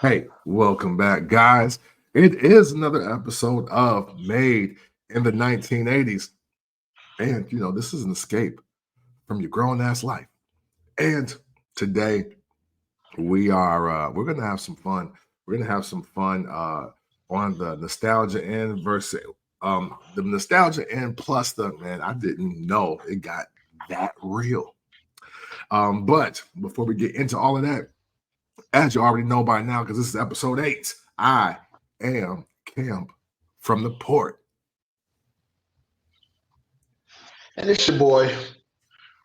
Hey, welcome back, guys. It is another episode of Made in the 1980s. And, this is an escape from your grown ass life. And today we're going to have some fun. We're going to have some fun on the nostalgia end versus the nostalgia end plus man, I didn't know it got that real. But before we get into all of that, as you already know by now, because this is episode 8, I am Camp from the Port. And it's your boy,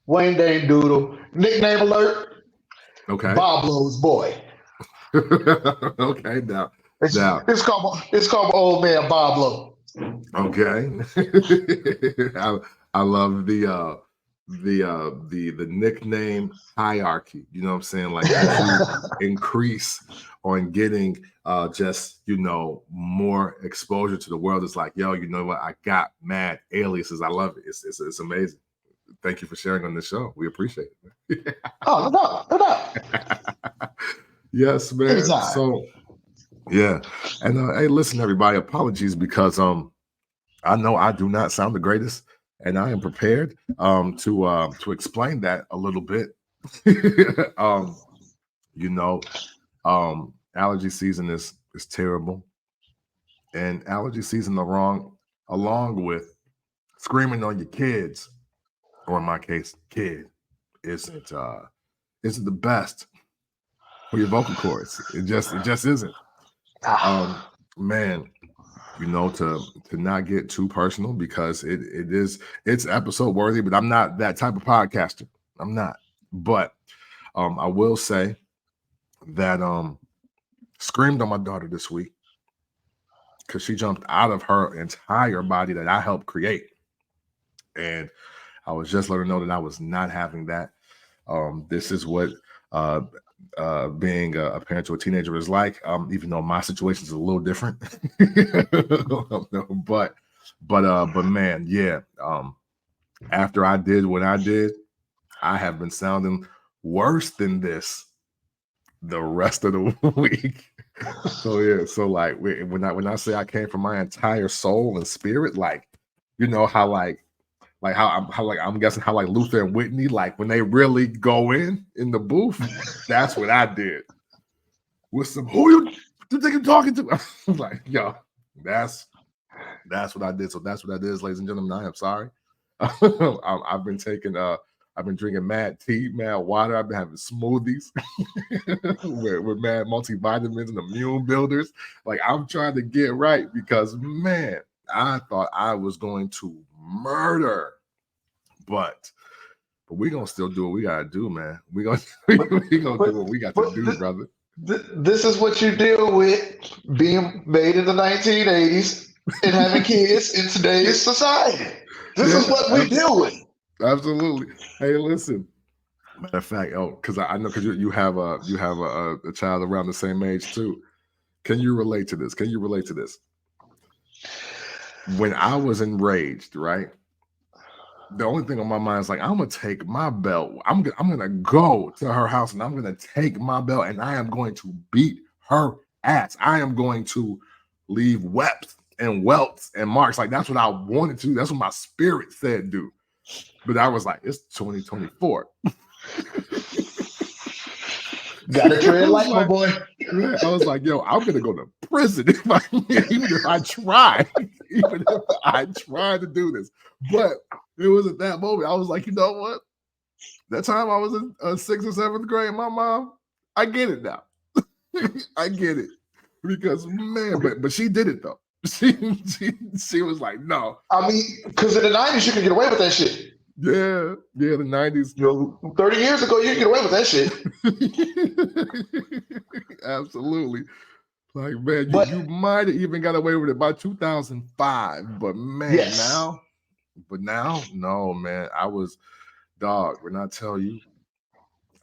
Wayne Dane Doodle. Nickname alert, Okay. Boblo's boy. Okay, now. It's called old man Boblo. Okay. I love the nickname hierarchy. You know what I'm saying? Like as you increase on getting just more exposure to the world, it's like, yo, you know what? I got mad aliases. I love it. It's amazing. Thank you for sharing on the show. We appreciate it. Oh, no doubt. Yes, man. Anytime. So yeah. And hey, listen, everybody, apologies because I know I do not sound the greatest. And I am prepared to explain that a little bit. Allergy season is terrible, and allergy season along with screaming on your kids, or in my case, kid, isn't the best for your vocal cords. It just isn't. Man. To not get too personal because it's episode worthy, but I'm not that type of podcaster. I'm not. But I will say that screamed on my daughter this week because she jumped out of her entire body that I helped create. And I was just letting her know that I was not having that. This is what being a parent to a teenager is like, even though my situation is a little different. but man, yeah. After I did what I did, I have been sounding worse than this the rest of the week. So yeah, so like when I say I came from my entire soul and spirit, like how I'm guessing how like Luther and Whitney, like when they really go in the booth, that's what I did. With some who you think you're talking to? I was like, yo, that's what I did. So that's what that is, ladies and gentlemen. I am sorry. I've been drinking mad tea, mad water. I've been having smoothies with mad multivitamins and immune builders. Like I'm trying to get right because man, I thought I was going to murder, but we're gonna still do what we gotta do, man. We're gonna do what we got to do, brother. This is what you deal with being made in the 1980s and having kids in today's society. This is what we deal with. Absolutely. Hey, listen. Matter of fact, because I know because you have a child around the same age too. Can you relate to this? When I was enraged, right? The only thing on my mind is like, I'm gonna take my belt. I'm gonna go to her house and I'm gonna take my belt and I am going to beat her ass. I am going to leave webs and welts and marks. Like that's what I wanted to. That's what my spirit said, do. But I was like, it's 2024. Gotta tread light, my boy. I was like, yo, I'm gonna go to prison even if I try to do this. But it was at that moment I was like, you know what? That time I was in 6th or 7th grade, my mom, I get it now. I get it because man, but she did it though. She was like, no. I mean, because in the 90s you could get away with that shit. Yeah, the 90s. 30 years ago, you could get away with that shit. Absolutely. Like, man, you might have even got away with it by 2005. But man, yes. now, no, man. I was, dog, when I tell you,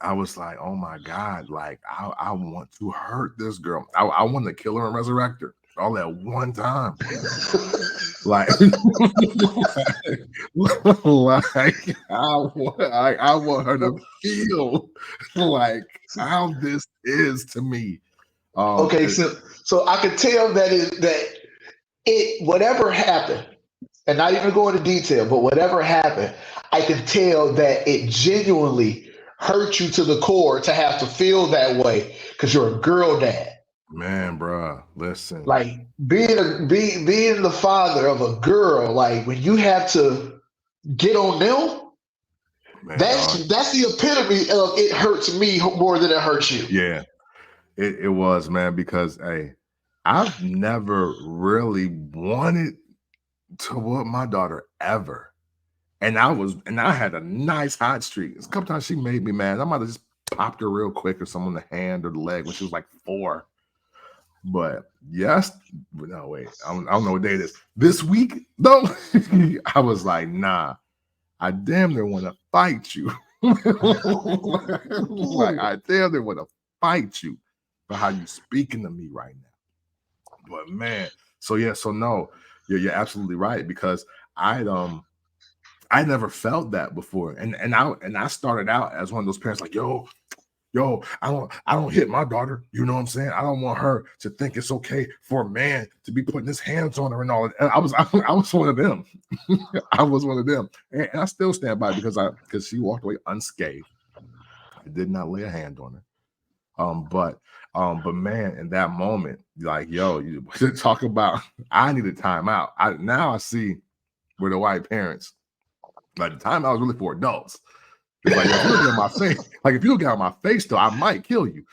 I was like, oh my God, like, I want to hurt this girl. I want to kill her and resurrect her all at one time. Like, I want her to feel like how this is to me. Okay, so I could tell that it whatever happened, and not even go into detail, but whatever happened, I can tell that it genuinely hurt you to the core to have to feel that way because you're a girl dad. Man, bro, listen. Like being the father of a girl, like when you have to get on them, Man, that's the epitome of it hurts me more than it hurts you. Yeah, it was, man, because hey, I've never really wanted to whoop my daughter ever. And I had a nice hot streak. A couple times she made me mad. I might have just popped her real quick or someone in the hand or the leg when she was like 4. But yes, no, wait, I don't know what day it is. This week, though, I was like, nah, I damn near want to fight you. Like, I damn near want to fight you for how you speaking to me right now. But man, so no, you're absolutely right, because I never felt that before. And I started out as one of those parents like, yo, I don't hit my daughter. You know what I'm saying? I don't want her to think it's okay for a man to be putting his hands on her and all that. And I was one of them. I was one of them. And I still stand by because she walked away unscathed. I did not lay a hand on her. But man, in that moment, like, yo, you talk about, I need a timeout. Now I see where the white parents, like, the timeout was really for adults. It's like, if you look at my face, like, if you look at my face, though, I might kill you.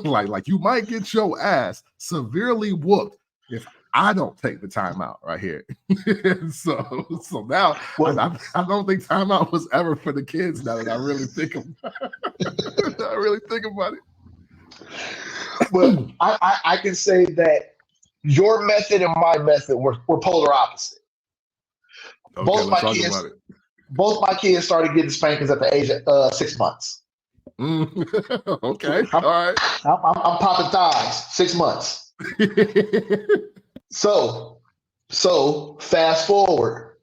like you might get your ass severely whooped if I don't take the timeout right here. so now, well, I don't think timeout was ever for the kids. Now that I really think about it. Well, I can say that your method and my method were polar opposite. Okay, both my kids started getting spankings at the age of 6 months. Okay, all right. I'm popping thighs 6 months. So fast forward.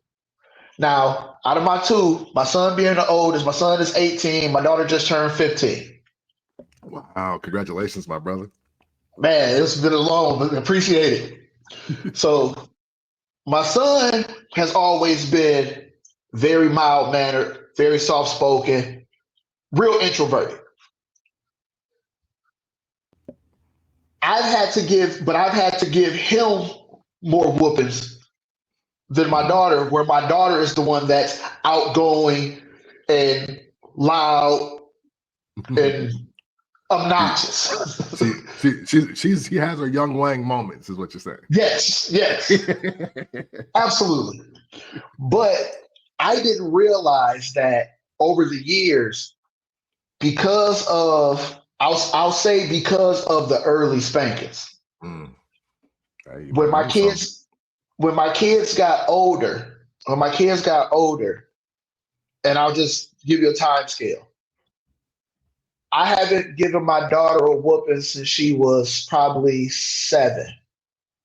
Now, out of my 2, my son being the oldest, my son is 18, my daughter just turned 15. Wow, congratulations, my brother. Man, it's been a long, appreciate it. So my son has always been very mild-mannered, very soft-spoken, real introverted. I've had to give him more whoopings than my daughter, where my daughter is the one that's outgoing and loud and obnoxious. She has her young Wang moments, is what you're saying. Yes, absolutely. But I didn't realize that over the years, because of the early spankings. Hey, when my kids got older, and I'll just give you a time scale. I haven't given my daughter a whooping since she was probably 7.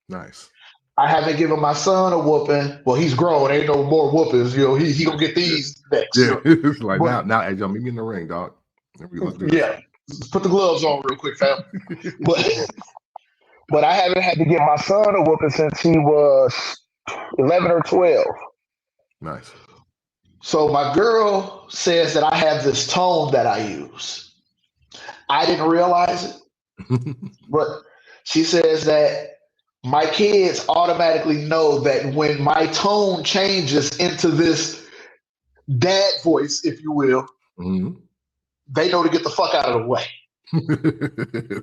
Nice. I haven't given my son a whooping. Well, he's grown. Ain't no more whoopings. You know, he gonna get these next. Yeah, it's like, now, hey, Joe, meet me in the ring, dog. Yeah, put the gloves on real quick, fam. But I haven't had to give my son a whooping since he was 11 or 12. Nice. So my girl says that I have this tone that I use. I didn't realize it, but she says that my kids automatically know that when my tone changes into this dad voice, if you will, they know to get the fuck out of the way.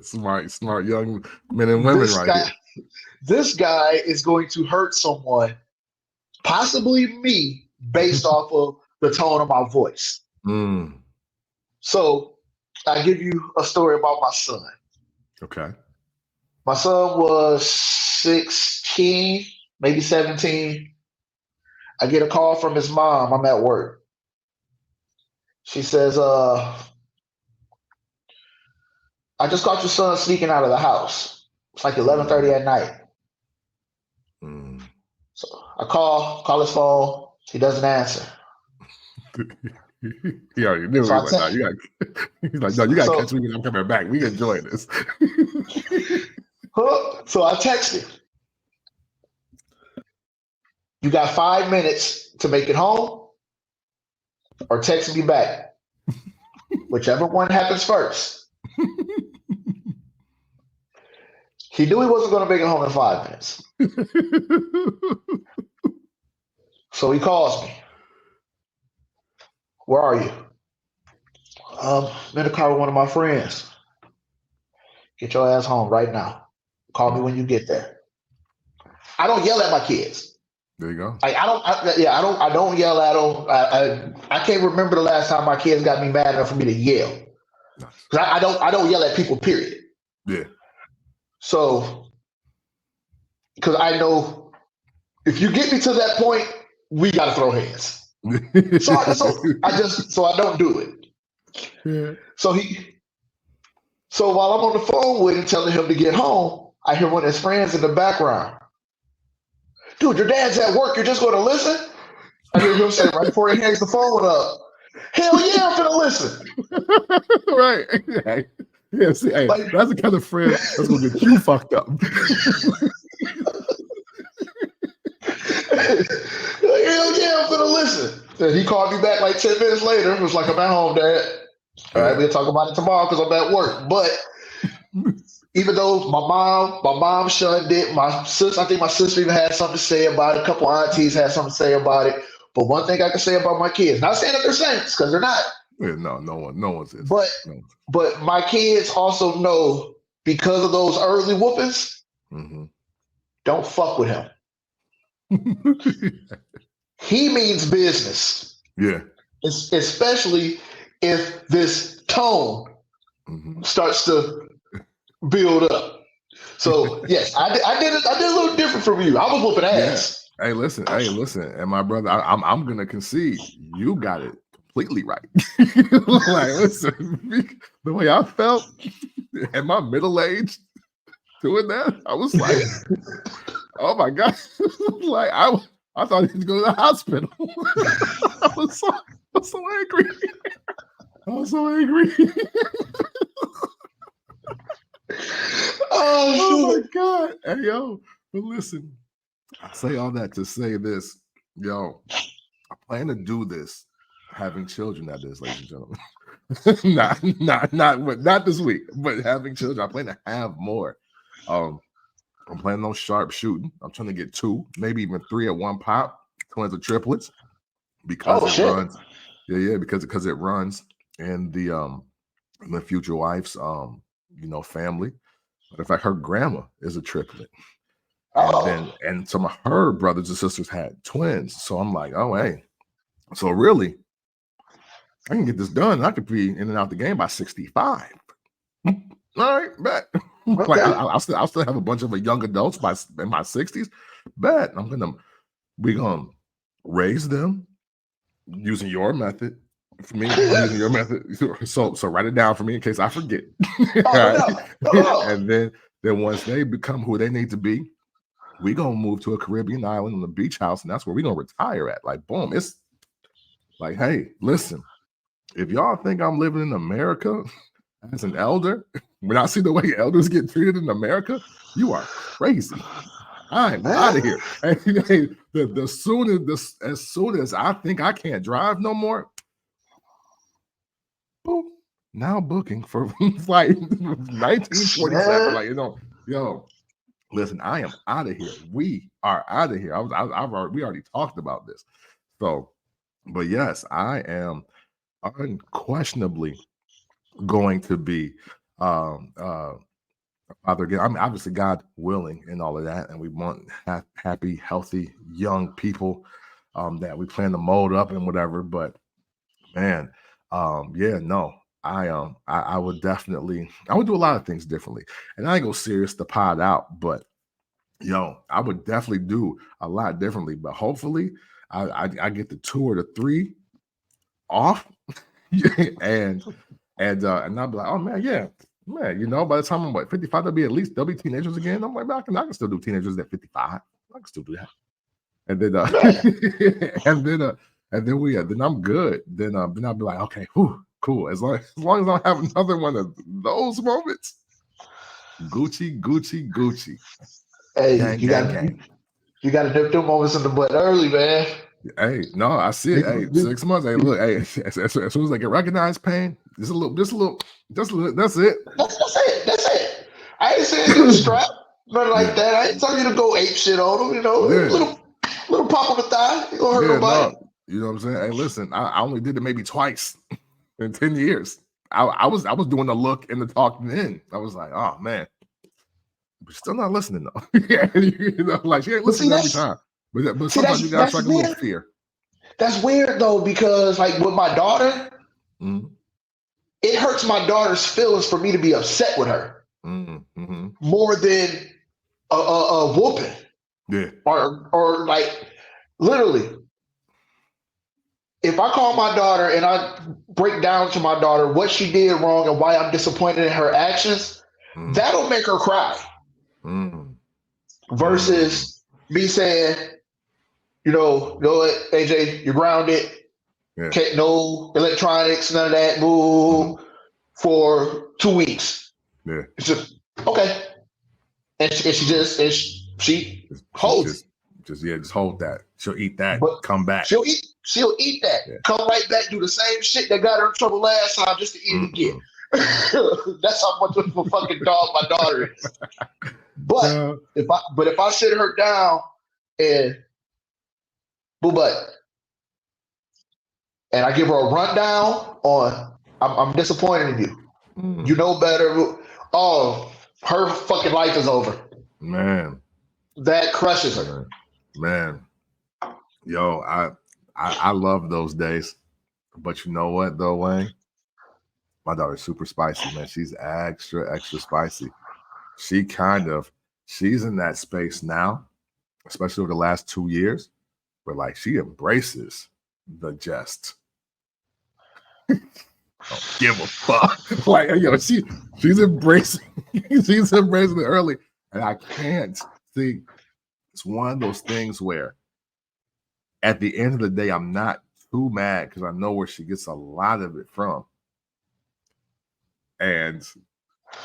Smart young men and women here. This guy is going to hurt someone, possibly me, based off of the tone of my voice. So I give you a story about my son. Okay. My son was 16, maybe 17. I get a call from his mom. I'm at work. She says, I just caught your son sneaking out of the house. It's like 11:30 at night. So I call his phone. He doesn't answer. He already knew. So he's like, no, you got to catch me when I'm coming back. We enjoy this. So I texted, you got 5 minutes to make it home or text me back. Whichever one happens first. He knew he wasn't going to make it home in 5 minutes. So he calls me. Where are you? I'm in the car with one of my friends. Get your ass home right now. Call me when you get there. I don't yell at my kids. There you go. I don't yell at them. I can't remember the last time my kids got me mad enough for me to yell. Because I don't yell at people, period. Yeah. So, because I know if you get me to that point, we got to throw hands. So I don't do it. Yeah. So while I'm on the phone with him, telling him to get home, I hear one of his friends in the background. Dude, your dad's at work. You're just going to listen? I hear him say right before he hangs the phone up, hell yeah, I'm going to listen. Right. Yeah, see, hey, like, that's the kind of friend that's going to get you fucked up. Hell yeah, I'm going to listen. And he called me back like 10 minutes later. It was like, I'm at home, Dad. All right, we'll talk about it tomorrow because I'm at work. But even though my mom shunned it, I think my sister even had something to say about it. A couple aunties had something to say about it. But one thing I can say about my kids, not saying that they're saints, because they're not. Yeah, no one's is. But my kids also know, because of those early whoopings, don't fuck with him. He means business. Yeah. Especially if this tone starts to build up. So yes, I did a little different from you. I was whooping ass. Yeah. Hey, listen, and my brother, I'm gonna concede, you got it completely right. Like, listen, the way I felt at my middle age doing that, I was like, oh my God. Like I thought he was going to the hospital. I was so angry. I was so angry. Oh my God. Hey, yo, but listen, I say all that to say this. Yo, I plan to do this, having children, that is, ladies and gentlemen. not this week, but having children. I plan to have more. I'm planning on sharp shooting. I'm trying to get 2, maybe even 3 at one pop, twins or triplets, because runs. Yeah, because it runs in the future wife's family. But in fact, her grandma is a triplet. And some of her brothers and sisters had twins. So I'm like, oh hey. So really, I can get this done. I could be in and out the game by 65. All right, bet. Okay. Like I'll still have a bunch of young adults in my 60s. Bet we're gonna raise them using your method. For me, I'm using your method. So write it down for me in case I forget. And then once they become who they need to be, we're gonna move to a Caribbean island on the beach house, and that's where we're gonna retire at. Like, boom, it's like, hey, listen, if y'all think I'm living in America as an elder, when I see the way elders get treated in America, you are crazy. I'm out of here. And as soon as I think I can't drive no more, boom, now booking for flight 1947. Like, yo, listen, I am out of here. We are out of here. We already talked about this. So, but yes, I am unquestionably going to be father again. I mean, obviously, God willing, and all of that, and we want happy, healthy young people that we plan to mold up and whatever. But man, I would definitely, I would do a lot of things differently, and I ain't go serious the pod out, but I would definitely do a lot differently. But hopefully, I get the 2 or the 3 off, and I'll be like, oh man, yeah. Man, by the time I'm 55, they'll be teenagers again. I'm like, man, I can still do teenagers at 55. I can still do that. And then then I'm good. Then I'll be like, okay, cool. As long as I don't have another one of those moments, Gucci, Gucci, Gucci. Hey, Gang, you gang, got gang. you got to nip them moments in the butt early, man. Hey, no, I see it. Hey, 6 months. Hey, look, hey, as soon as I get recognized pain, just a little, that's it. That's it. That's it. I ain't saying get a strap, nothing like Yeah, that. I ain't telling you to go ape shit on them. You know, yeah, little pop on the thigh. You gonna hurt yeah. nobody. No, you know what I'm saying. Hey, listen, I only did it maybe twice in 10 years. I was doing the look and the talking in. I was like, oh man, but still not listening though. Yeah, you know, like she ain't But see, listening every time. But see, sometimes you gotta that's strike a little weird. fear. That's weird though, because like with my daughter, Mm-hmm. it hurts my daughter's feelings for me to be upset with her Mm-hmm. more than a whooping Yeah. or like literally. If I call my daughter and I break down to my daughter what she did wrong and why I'm disappointed in her actions, Mm-hmm. that'll make her cry. Mm-hmm. Versus me saying, you know what, AJ, you're grounded. Yeah. Can't, no electronics, none of that. Move for 2 weeks. Yeah. It's just okay, and she holds it. Just hold that. She'll eat that. But Come back. she'll eat that. Yeah. Come right back, do the same shit that got her in trouble last time just to eat it again. That's how much of a fucking dog my daughter is. But if I sit her down and boo butt, and I give her a rundown on I'm disappointed in you. You know better. Oh, her fucking life is over. Man. That crushes her. Man. Yo, I love those days. But you know what though, Wayne? My daughter's super spicy, man. She's extra, extra spicy. She's in that space now, especially over the last 2 years, where like she embraces the jest. Don't give a fuck. Like, you know, she's embracing it early. And I can't see, it's one of those things where at the end of the day, I'm not too mad because I know where she gets a lot of it from. And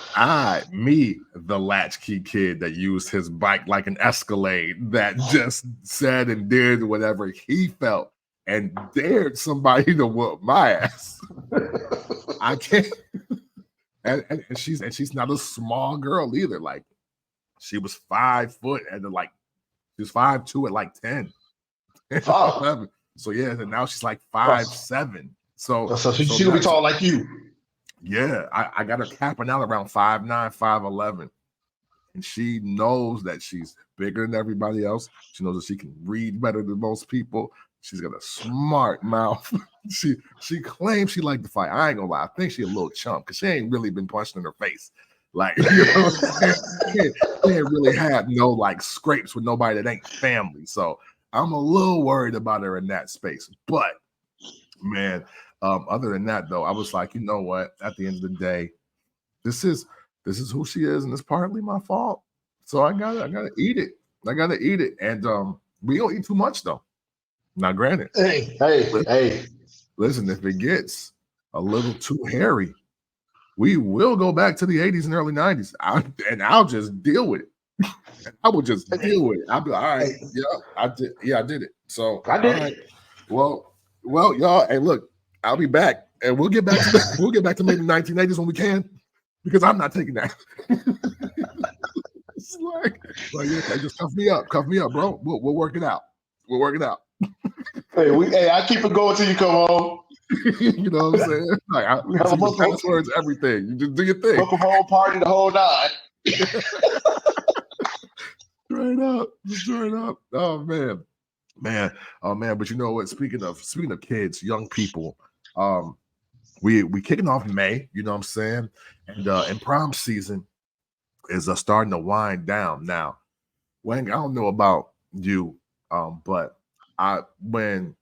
the latchkey kid that used his bike like an Escalade, that just said and did whatever he felt and dared somebody to whoop my ass. I can't. And she's not a small girl either. Like she was 5 foot and like she was 5'2" at like 10. Oh. 11. So yeah, and now she's like 5'7". So she'll be tall like you. Yeah, I got her capping out around 5'9", 5'11". And she knows that she's bigger than everybody else. She knows that she can read better than most people. She's got a smart mouth. She claims she liked to fight. I ain't gonna lie. I think she a little chump because she ain't really been punched in her face. Like, you know what I'm saying? She ain't really had no like scrapes with nobody that ain't family. So I'm a little worried about her in that space. But man, other than that though, I was like, you know what? At the end of the day, this is who she is, and it's partly my fault. So I gotta eat it. I gotta eat it. And we don't eat too much though. Now, granted, hey. Listen, if it gets a little too hairy, we will go back to the 80s and early 90s. I'll just deal with it. I will just deal with it. I'll be like, all right, I did it. So I did. All right. Well, y'all, hey, look, I'll be back, and we'll get back to maybe 1980s when we can, because I'm not taking that. It's like yeah, just cuff me up, bro. We'll work it out. We'll work it out. Hey, I keep it going till you come home. You know what I'm saying? Like, passwords, everything. You just do your thing. Welcome home party, the whole nine. Straight up. Oh man. But you know what? Speaking of kids, young people, we kicking off May. You know what I'm saying? And prom season is starting to wind down now. Wang, I don't know about you, but when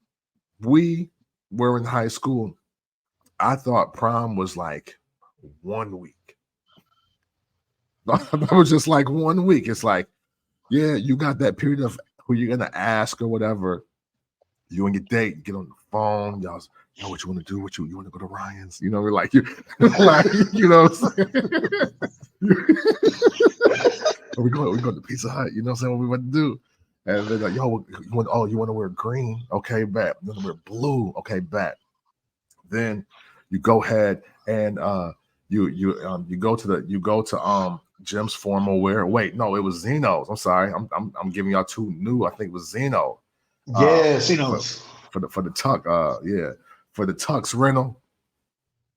we were in high school, I thought prom was like 1 week. That was just like 1 week. It's like, yeah, you got that period of who you're gonna ask or whatever. You and your date, get on the phone, y'all know what you want to do. What you want to go to Ryan's? You know, we're like you, like you know. What I'm saying? we go to Pizza Hut. You know what I'm saying? What we want to do? And they're like, yo, you want to wear green? Okay, bet. You want to wear blue? Okay, bet. Then you go ahead and you go to Jim's formal wear. Wait, no, it was Zeno's. I'm sorry, I'm giving y'all two new. I think it was Zeno. Yes, Zeno's for the tux. For the tux rental,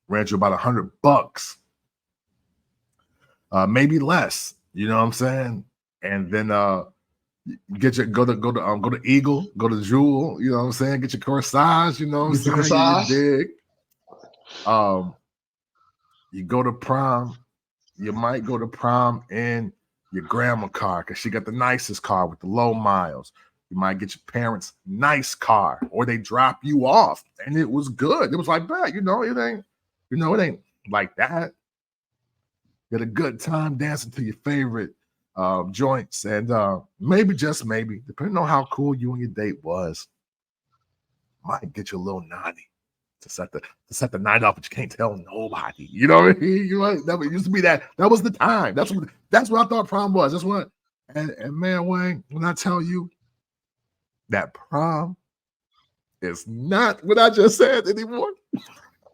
ran you about $100, maybe less. You know what I'm saying? And then go to Eagle, go to Jewel. You know what I'm saying? Get your corsage. You know what I'm saying? You dig? You go to prom. You might go to prom in your grandma car because she got the nicest car with the low miles. You might get your parents' nice car, or they drop you off, and it was good. It was like that, it ain't like that. You had a good time dancing to your favorite joints, and maybe, just maybe, depending on how cool you and your date was, might get you a little naughty to set the night off, but you can't tell nobody. You know what I mean? That used to be that was the time. That's what I thought prom was. That's what. And man, Wang, when I tell you that prom is not what I just said anymore.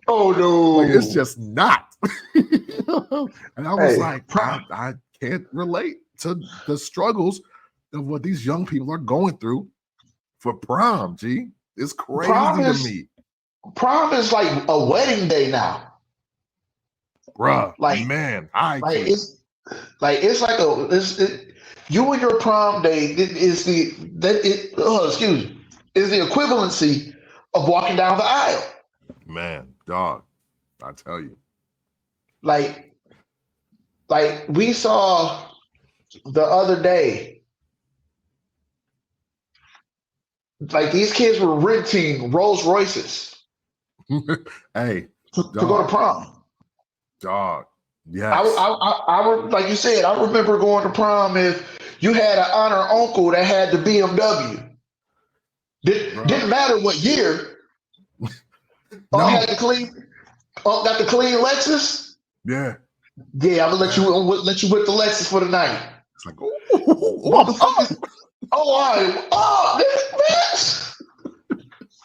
Oh no, it's just not. And I was like, I can't relate to the struggles of what these young people are going through for prom. G, it's crazy to me. Prom is like a wedding day now, bruh. Like, man, it's you and your prom date is the equivalency of walking down the aisle. Man, dog, I tell you, like we saw the other day. Like these kids were renting Rolls Royces. Hey, to go to prom. Dog. Yes. I like you said, I remember going to prom if you had an honor uncle that had the BMW. Didn't matter what year. Had the clean. Got the clean Lexus. Yeah. Yeah, I'm gonna let you whip the Lexus for the night. It's like, bitch.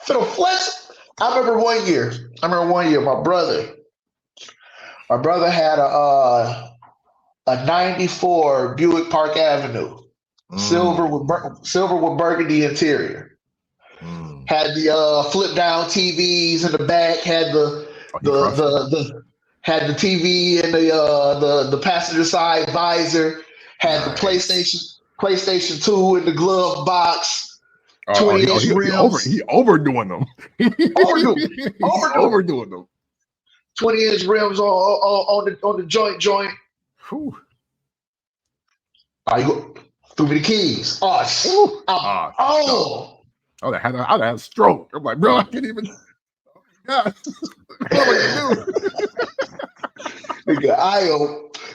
For the flex. I remember one year, my brother had a 94 Buick Park Avenue, silver with burgundy interior. Had the flip down TVs in the back, had the TV in the passenger side visor, had the PlayStation 2 in the glove box. 20-inch rims. He overdoing them. Overdoing them. 20-inch rims on the joint. Whew. Threw me the keys. I'd have had a stroke. I'm like, bro, I can't even. God, what am I gonna do? Nigga,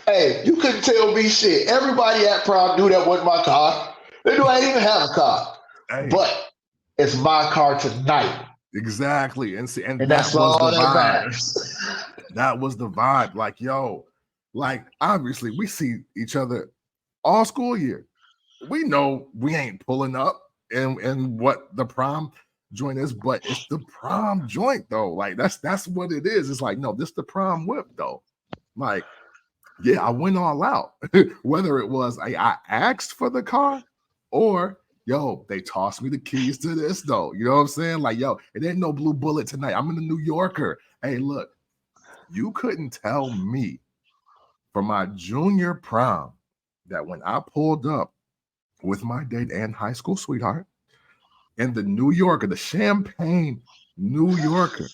hey, you couldn't tell me shit. Everybody at prom knew that wasn't my car. They knew I didn't even have a car. Hey. But it's my car tonight. Exactly. And that's all that matters. That was the vibe. Like, yo, obviously we see each other all school year. We know we ain't pulling up in what the prom joint is, but it's the prom joint though. Like that's what it is. It's like, no, this the prom whip though. Like, yeah, I went all out. Whether it was I asked for the car or yo, they tossed me the keys to this though. You know what I'm saying? Like, yo, it ain't no blue bullet tonight. I'm in the New Yorker. Hey, look, you couldn't tell me for my junior prom that when I pulled up with my date and high school sweetheart in the New Yorker, the Champagne New Yorker,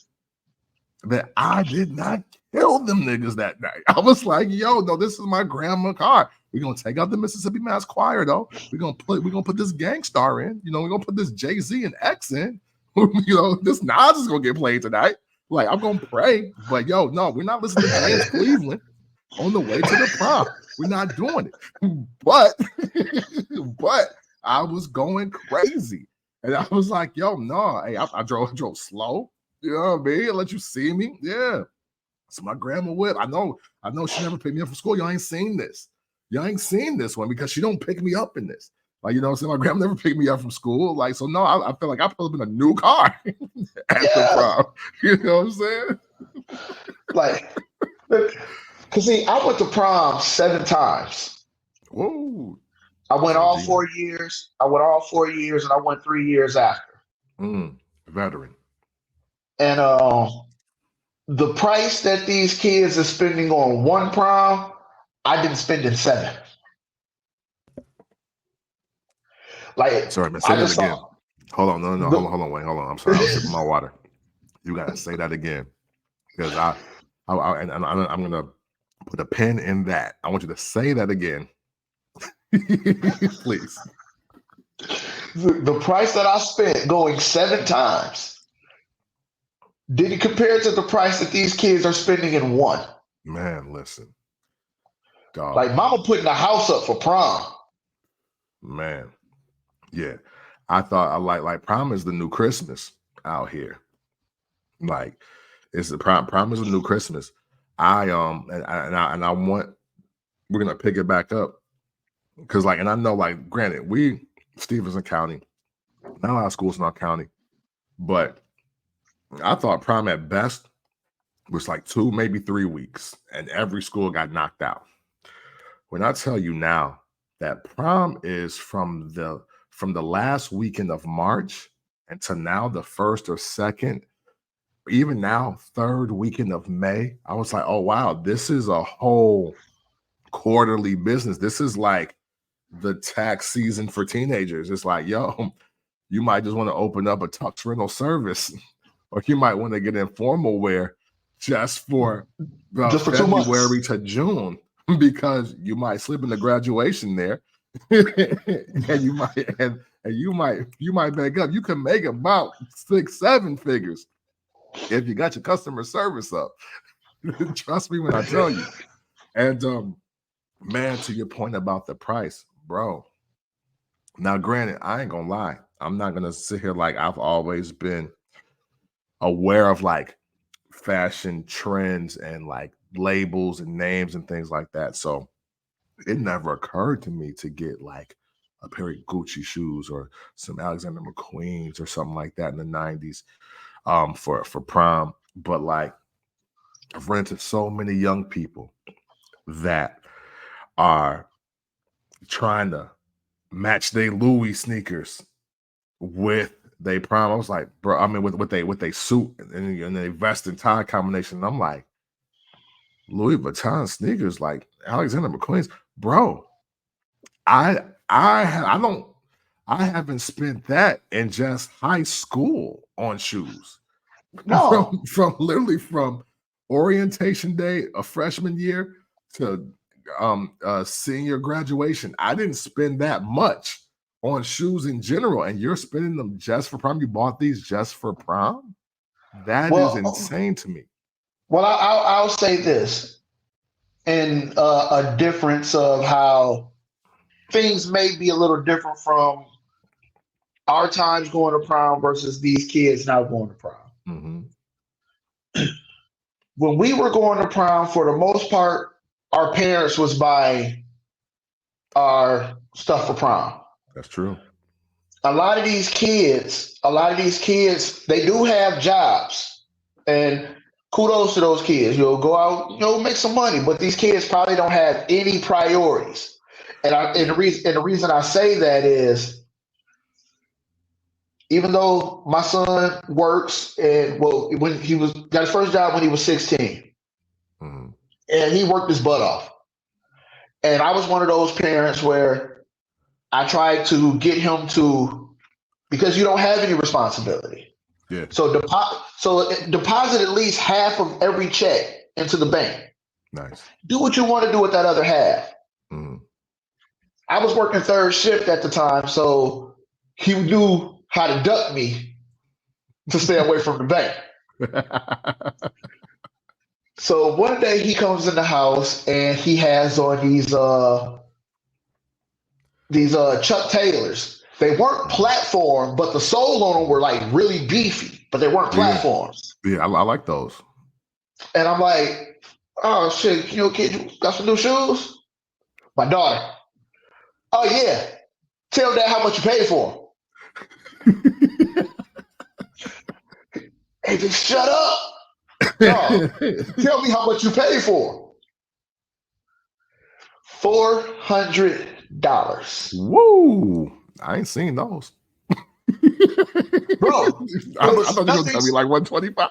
that I did not kill them niggas that night. I was like, yo, no, this is my grandma car. We're gonna take out the Mississippi Mass Choir though. We're gonna put this Gang Star in. We're gonna put this Jay-Z and X in. This Nas is gonna get played tonight. Like, I'm gonna pray, but yo, no, we're not listening to James Cleveland on the way to the prom. We're not doing it. But I was going crazy. And I was like, yo, no, hey, I drove slow. You know what I mean? Let you see me. Yeah. It's my grandma whip. I know she never picked me up from school. Y'all ain't seen this. y'all ain't seen this one because she don't pick me up in this. Like, you know what I'm saying? My grandma never picked me up from school. Like, so no, I feel like I put up in a new car at the prom. You know what I'm saying? Like, because see, I went to prom 7 times. Whoa. I went all 4 years. I went all 4 years, and I went 3 years after. Veteran. And the price that these kids are spending on one prom, I didn't spend in 7. Like, Sorry, man. Say I that just again. saw. Hold on. No. Hold on. Wait. Hold on. I'm sorry. I was sipping my water. You gotta say that again because I'm gonna put a pin in that. I want you to say that again, please. The price that I spent going 7 times didn't compare to the price that these kids are spending in one. Man, listen. Dog. Like, mama putting the house up for prom. Man. Yeah. I thought I like prom is the new Christmas out here. Like, it's the prom is the new Christmas. I want, we're gonna pick it back up because like, and I know, like, granted, we Stevenson County, not a lot of schools in our county, but I thought prom at best was like 2, maybe 3 weeks, and every school got knocked out. When I tell you now that prom is from the last weekend of March until now the 1st or 2nd, even now 3rd weekend of May, I was like, oh wow, this is a whole quarterly business. This is like the tax season for teenagers. It's like, yo, you might just want to open up a tux rental service, or you might want to get informal wear just for February to June, because you might slip into graduation there, and you might make up. You can make about 6-7 figures if you got your customer service up. Trust me when I tell you. And man, to your point about the price, bro. Now, granted, I ain't gonna lie. I'm not gonna sit here like I've always been aware of like fashion trends and like labels and names and things like that. So it never occurred to me to get like a pair of Gucci shoes or some Alexander McQueen's or something like that in the 90s for prom. But like, I've run into so many young people that are trying to match their Louis sneakers with they prom. I was like, bro, I mean, with they suit and they vest and tie combination. And I'm like, Louis Vuitton sneakers, like Alexander McQueen's, bro. I haven't spent that in just high school on shoes. No, From literally from orientation day of freshman year to senior graduation. I didn't spend that much on shoes in general, and you're spending them just for prom. You bought these just for prom? That is insane to me. Well, I'll say this, in a difference of how things may be a little different from our times going to prom versus these kids now going to prom. Mm-hmm. When we were going to prom, for the most part, our parents was buying our stuff for prom. That's true. A lot of these kids, they do have jobs, and kudos to those kids. You'll go out, make some money, but these kids probably don't have any priorities. And the reason I say that is, even though my son works, and when he got his first job when he was 16, mm-hmm. and he worked his butt off. And I was one of those parents where I tried to get him to, because you don't have any responsibility. Yeah. So deposit at least half of every check into the bank. Nice. Do what you want to do with that other half. Mm-hmm. I was working 3rd shift at the time, so he knew how to duck me to stay away from the bank. So one day he comes in the house and he has on these Chuck Taylors. They weren't platform, but the sole on them were like really beefy, but they weren't platforms. Yeah, I like those. And I'm like, oh shit, kid, you got some new shoes? My daughter. Oh yeah. Tell Dad how much you paid for 'em. Hey, just shut up. No. Tell me how much you paid for 'em. $400. Woo! I ain't seen those. Bro, I thought you were gonna tell me like 125.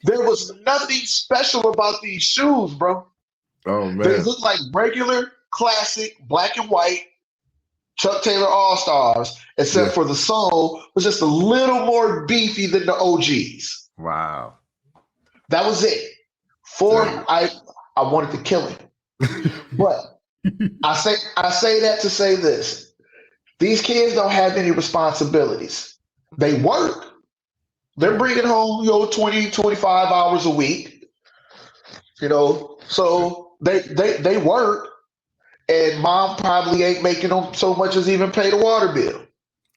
there was nothing special about these shoes, bro. Oh They man. look like regular, classic, black and white Chuck Taylor All-Stars, except Yeah. for the sole was just a little more beefy than the OGs. Wow. That was it. Dang. I wanted to kill him. But I say that to say this. These kids don't have any responsibilities. They work. They're bringing home, 20, 25 hours a week. So they work, and mom probably ain't making them so much as even pay the water bill.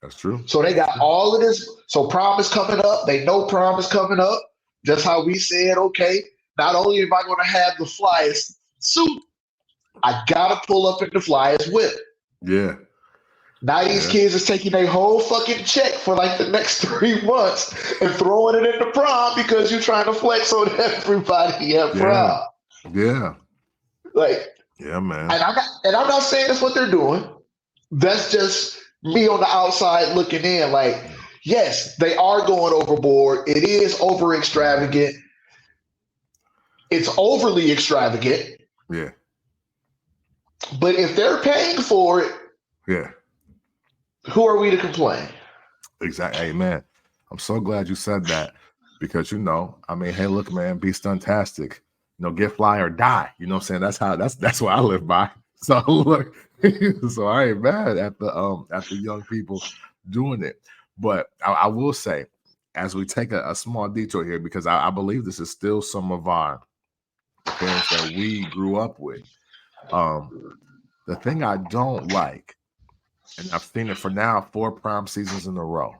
That's true. So they got all of this. So prom is coming up. They know prom is coming up. Just how we said, okay, not only am I going to have the flyest suit, I got to pull up in the flyest whip. Yeah. Now these kids is taking a whole fucking check for like the next 3 months and throwing it into prom because you're trying to flex on everybody at prom. Yeah. Like, yeah, man. And I'm not saying that's what they're doing. That's just me on the outside looking in. Like, yes, they are going overboard. It is over extravagant. It's overly extravagant. Yeah. But if they're paying for it, Yeah. who are we to complain? Exactly. Hey, man, I'm so glad you said that because, I mean, hey, look, man, be stuntastic. Get fly or die. You know what I'm saying? That's what I live by. So look, so I ain't mad at the young people doing it. But I will say, as we take a small detour here, because I believe this is still some of the parents that we grew up with. The thing I don't like, and I've seen it for now 4 prom seasons in a row.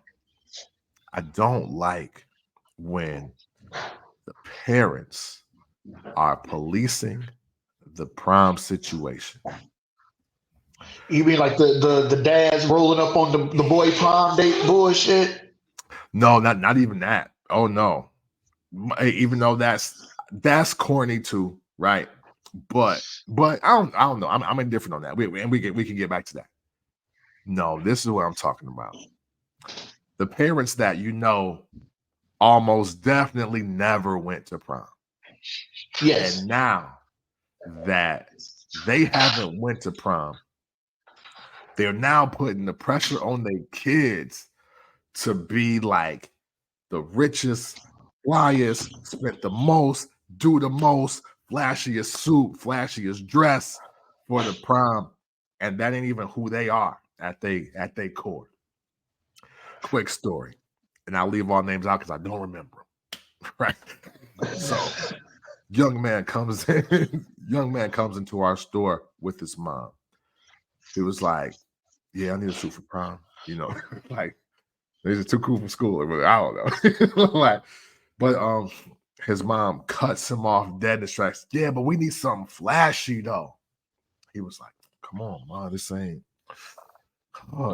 I don't like when the parents are policing the prom situation. You mean like the dads rolling up on the boy prom date bullshit? No, not even that. Oh no. Even though that's corny too, right? But I don't know. I'm indifferent on that. We can get back to that. No, this is what I'm talking about. The parents that almost definitely never went to prom. Yes. And now that they haven't went to prom, they're now putting the pressure on their kids to be like the richest, flyest, spent the most, do the most, flashiest suit, flashiest dress for the prom. And that ain't even who they are at their core. Quick story. And I'll leave all names out because I don't remember them. Right. So young man comes into our store with his mom. He was like, yeah, I need a suit for prom. Like these are too cool from school. I don't know. Like, but his mom cuts him off dead in his tracks. Yeah, but we need something flashy though. He was like, come on, mom, this ain't.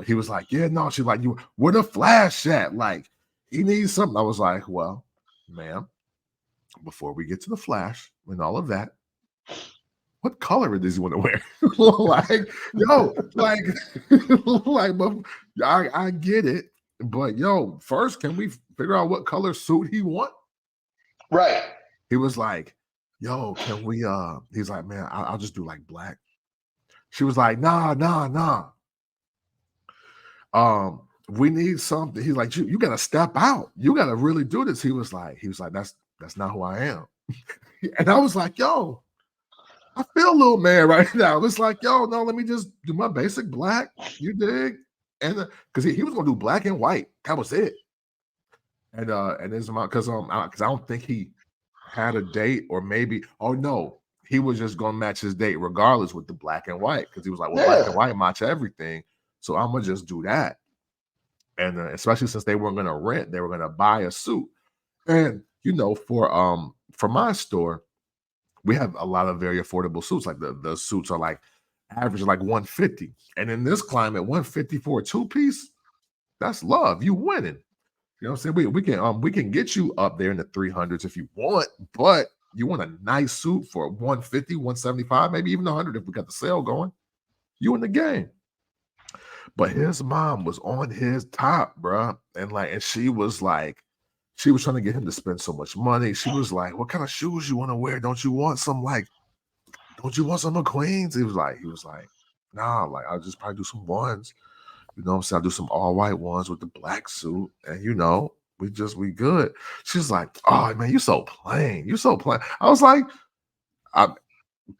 He was like, yeah, no. She's like, where the flash at? Like, he needs something. I was like, well, ma'am, before we get to the flash and all of that, what color does he want to wear? Like, but I get it. But first, can we figure out what color suit he want? Right. He was like, can we he's like, man, I'll just do like black. She was like, nah. We need something. He's like, you gotta step out. You gotta really do this. He was like, that's not who I am. And I was like, I feel a little man right now. It's like, no, let me just do my basic black. You dig? And because he was gonna do black and white. That was it. And it's because I don't think he had a date, or maybe he was just gonna match his date regardless with the black and white, because he was like, well, black and white match everything, so I'm gonna just do that. And especially since they weren't gonna rent, they were gonna buy a suit. And for my store, we have a lot of very affordable suits. Like the suits are like average like 150. And in this climate, 150 for a two-piece, that's love. You winning. You know what I'm saying? We can get you up there in the 300s if you want, but you want a nice suit for 150, 175, maybe even 100 if we got the sale going. You in the game. But his mom was on his top, bro. And she was trying to get him to spend so much money. She was like, what kind of shoes you want to wear? Don't you want some McQueens? He was like, nah, like I'll just probably do some ones. You know what I'm saying? I'll do some all white ones with the black suit. And we good. She's like, oh man, you so plain. You so plain. I was like,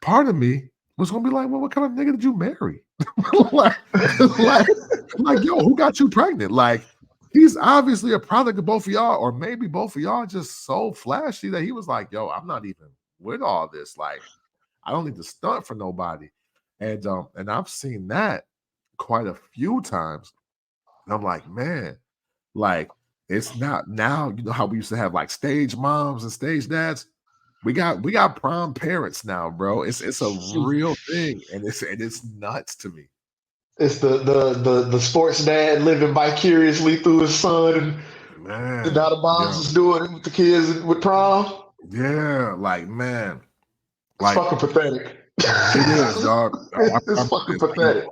part of me was gonna be like, well, what kind of nigga did you marry? like, yo, who got you pregnant? Like, he's obviously a product of both of y'all, or maybe both of y'all just so flashy that he was like, yo, I'm not even with all this. Like, I don't need to stunt for nobody. And I've seen that quite a few times. And I'm like, man, like, it's not now, you know how we used to have like stage moms and stage dads. We got prom parents now, bro. It's a real thing, and it's nuts to me. It's the sports dad living vicariously through his son, and Man, now the moms is doing it with the kids with prom. Yeah, like man, It's fucking pathetic. It is, dog. It's fucking pathetic.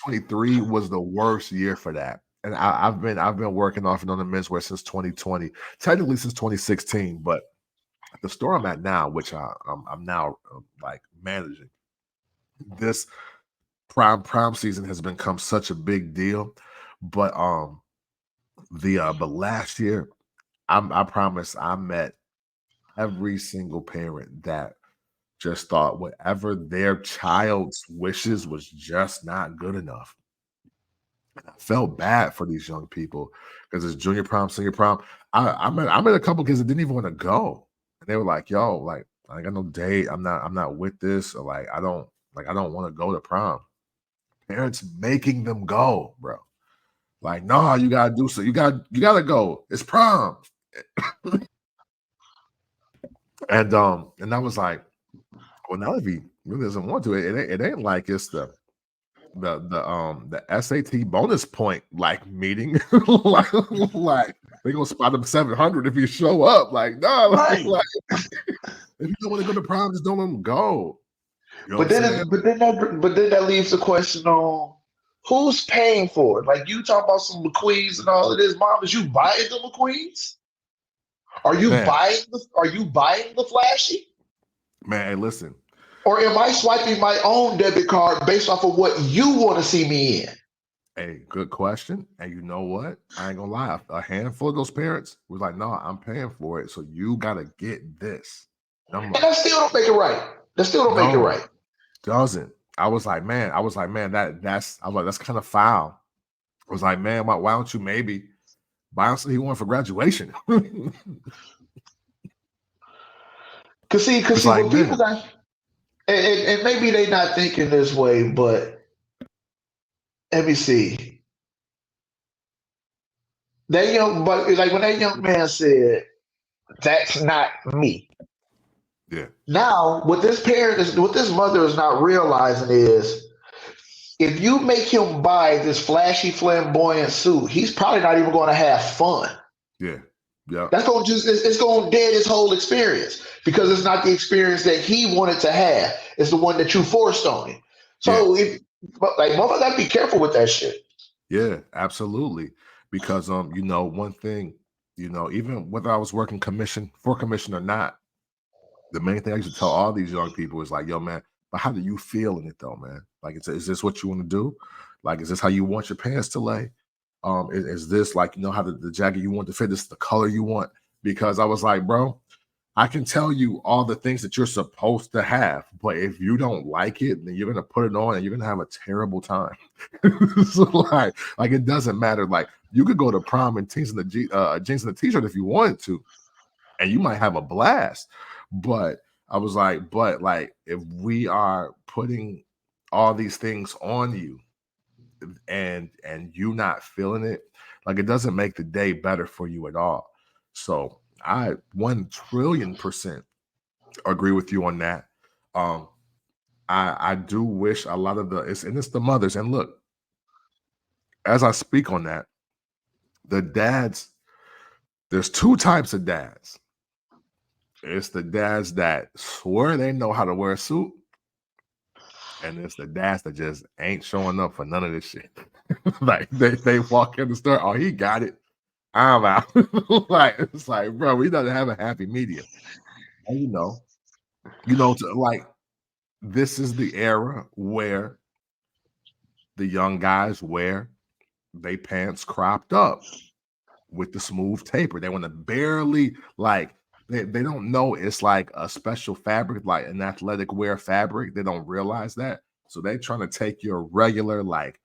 23 was the worst year for that. And I've been working off and on the menswear since 2020, technically since 2016. But the store I'm at now, which I'm now like managing, this prom season has become such a big deal. But but last year, I promise I met every single parent that just thought whatever their child's wishes was just not good enough. And I felt bad for these young people because it's junior prom, senior prom. I met a couple kids that didn't even want to go. And they were like, yo, like I got no date. I'm not with this, or like I don't want to go to prom. Parents making them go, bro. Like, no, you gotta do so. You gotta go. It's prom. And I was like, well, now if he really doesn't want to, it ain't like it's the SAT bonus point like meeting. like they gonna spot him 700 if you show up. Like, no, Right. like if you don't want to go to prom, just don't let him go. You know But then that leaves the question on who's paying for it. Like you talk about some McQueens and all of this, mom. Is you buying the McQueens? Are you Man. buying the flashy? Man, hey, listen. Or am I swiping my own debit card based off of what you want to see me in? Hey, good question. And you know what? I ain't gonna lie. A handful of those parents was like, no, I'm paying for it. So you gotta get this. And that still don't make it right. That still don't make it right. Doesn't. I was like, man, that's kind of foul. I was like, man, why don't you maybe buy him something he wanted for graduation? Cause see, like, what people got, and maybe they not thinking this way, but let me see. But like when that young man said, "That's not me." Yeah. Now, what this mother is not realizing is, if you make him buy this flashy, flamboyant suit, he's probably not even going to have fun. Yeah. Yeah. That's going it's going to dead his whole experience because it's not the experience that he wanted to have. It's the one that you forced on him. So motherfucker gotta be careful with that shit. Yeah, absolutely. Because one thing, even whether I was working commission or not, the main thing I used to tell all these young people is like, yo, man, but how do you feel in it though, man? Like, is this what you want to do? Like, is this how you want your pants to lay? Is this like, how the jacket you want to fit, this is the color you want? Because I was like, bro, I can tell you all the things that you're supposed to have, but if you don't like it, then you're gonna put it on and you're gonna have a terrible time. So like it doesn't matter. Like you could go to prom in jeans and a t-shirt if you wanted to, and you might have a blast. But I was like, if we are putting all these things on you and you not feeling it, like it doesn't make the day better for you at all. So I 1,000,000,000,000% agree with you on that. I do wish a lot of it's the mothers. And look, as I speak on that, the dads, there's two types of dads. It's the dads that swear they know how to wear a suit, and it's the dads that just ain't showing up for none of this shit. Like they walk in the store, oh, he got it, I'm out. Like it's like, bro, we don't have a happy medium. And like this is the era where the young guys wear they pants cropped up with the smooth taper. They want to barely like they don't know it's like a special fabric, like an athletic wear fabric. They don't realize that. So they're trying to take your regular like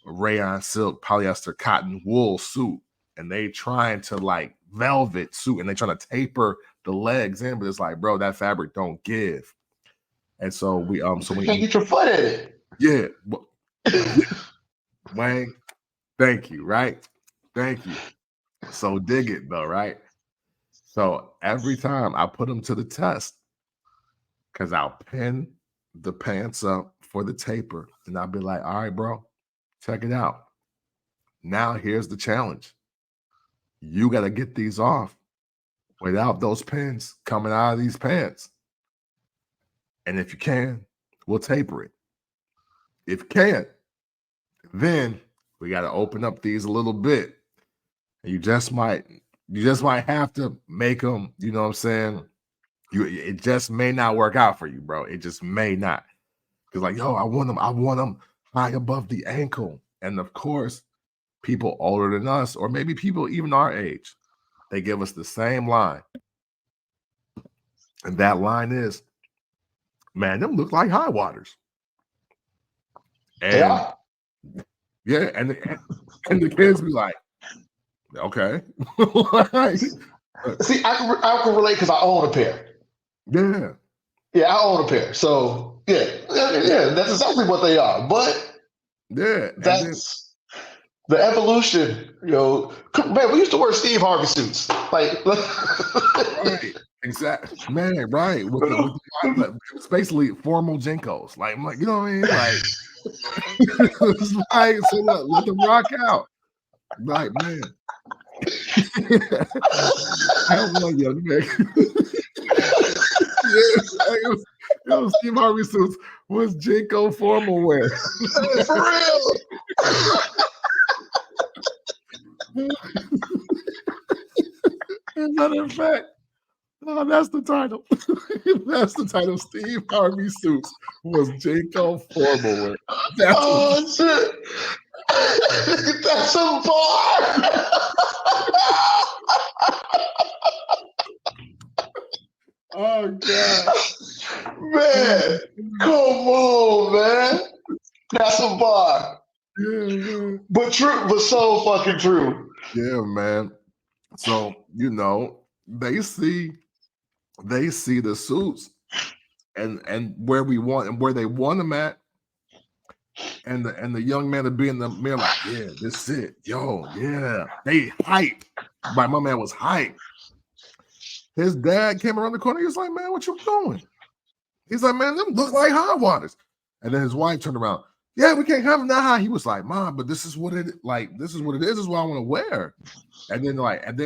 rayon, silk, polyester, cotton, wool suit, and they trying to like velvet suit, and they trying to taper the legs in, but it's like, bro, that fabric don't give. And so we so you can't get your foot in it. Yeah. Wang, thank you, right? Thank you. So dig it though, right? So every time I put them to the test, because I'll pin the pants up for the taper, and I'll be like, all right, bro, check it out. Now here's the challenge. You got to get these off without those pins coming out of these pants. And if you can, we'll taper it. If you can't, then we got to open up these a little bit. And you just might have to make them, you know what I'm saying? It just may not work out for you, bro. It just may not. Because like, yo, I want them high above the ankle. And of course, people older than us, or maybe people even our age, they give us the same line. And that line is, man, them look like high waters. And yeah, and the kids be like, okay. See, I can relate because I own a pair. Yeah. Yeah, I own a pair. So yeah, that's exactly what they are. But yeah, that's the evolution. Man, we used to wear Steve Harvey suits. Like right. Exactly, man. Right. It's basically formal JNCOs. Like, you know what I mean? Like, it's like, so let them rock out. Like, man. Hell no, young man. Yeah, Steve Harvey suits was JNCO formal wear. For real. As a matter of fact, that's the title. That's the title. Steve Harvey suits was JNCO formal wear. Shit. That's a bar. Oh God, man! Come on, man! That's a bar. Yeah, man. But true, but so fucking true. Yeah, man. So they see the suits and where we want and where they want them at. And the young man to be in the mirror like, yeah, this is it. Yo, yeah. They hype. My man was hype. His dad came around the corner. He was like, man, what you doing? He's like, man, them look like high waters. And then his wife turned around. Yeah, we can't have them that high. He was like, Mom, but this is what it is. This is what I want to wear.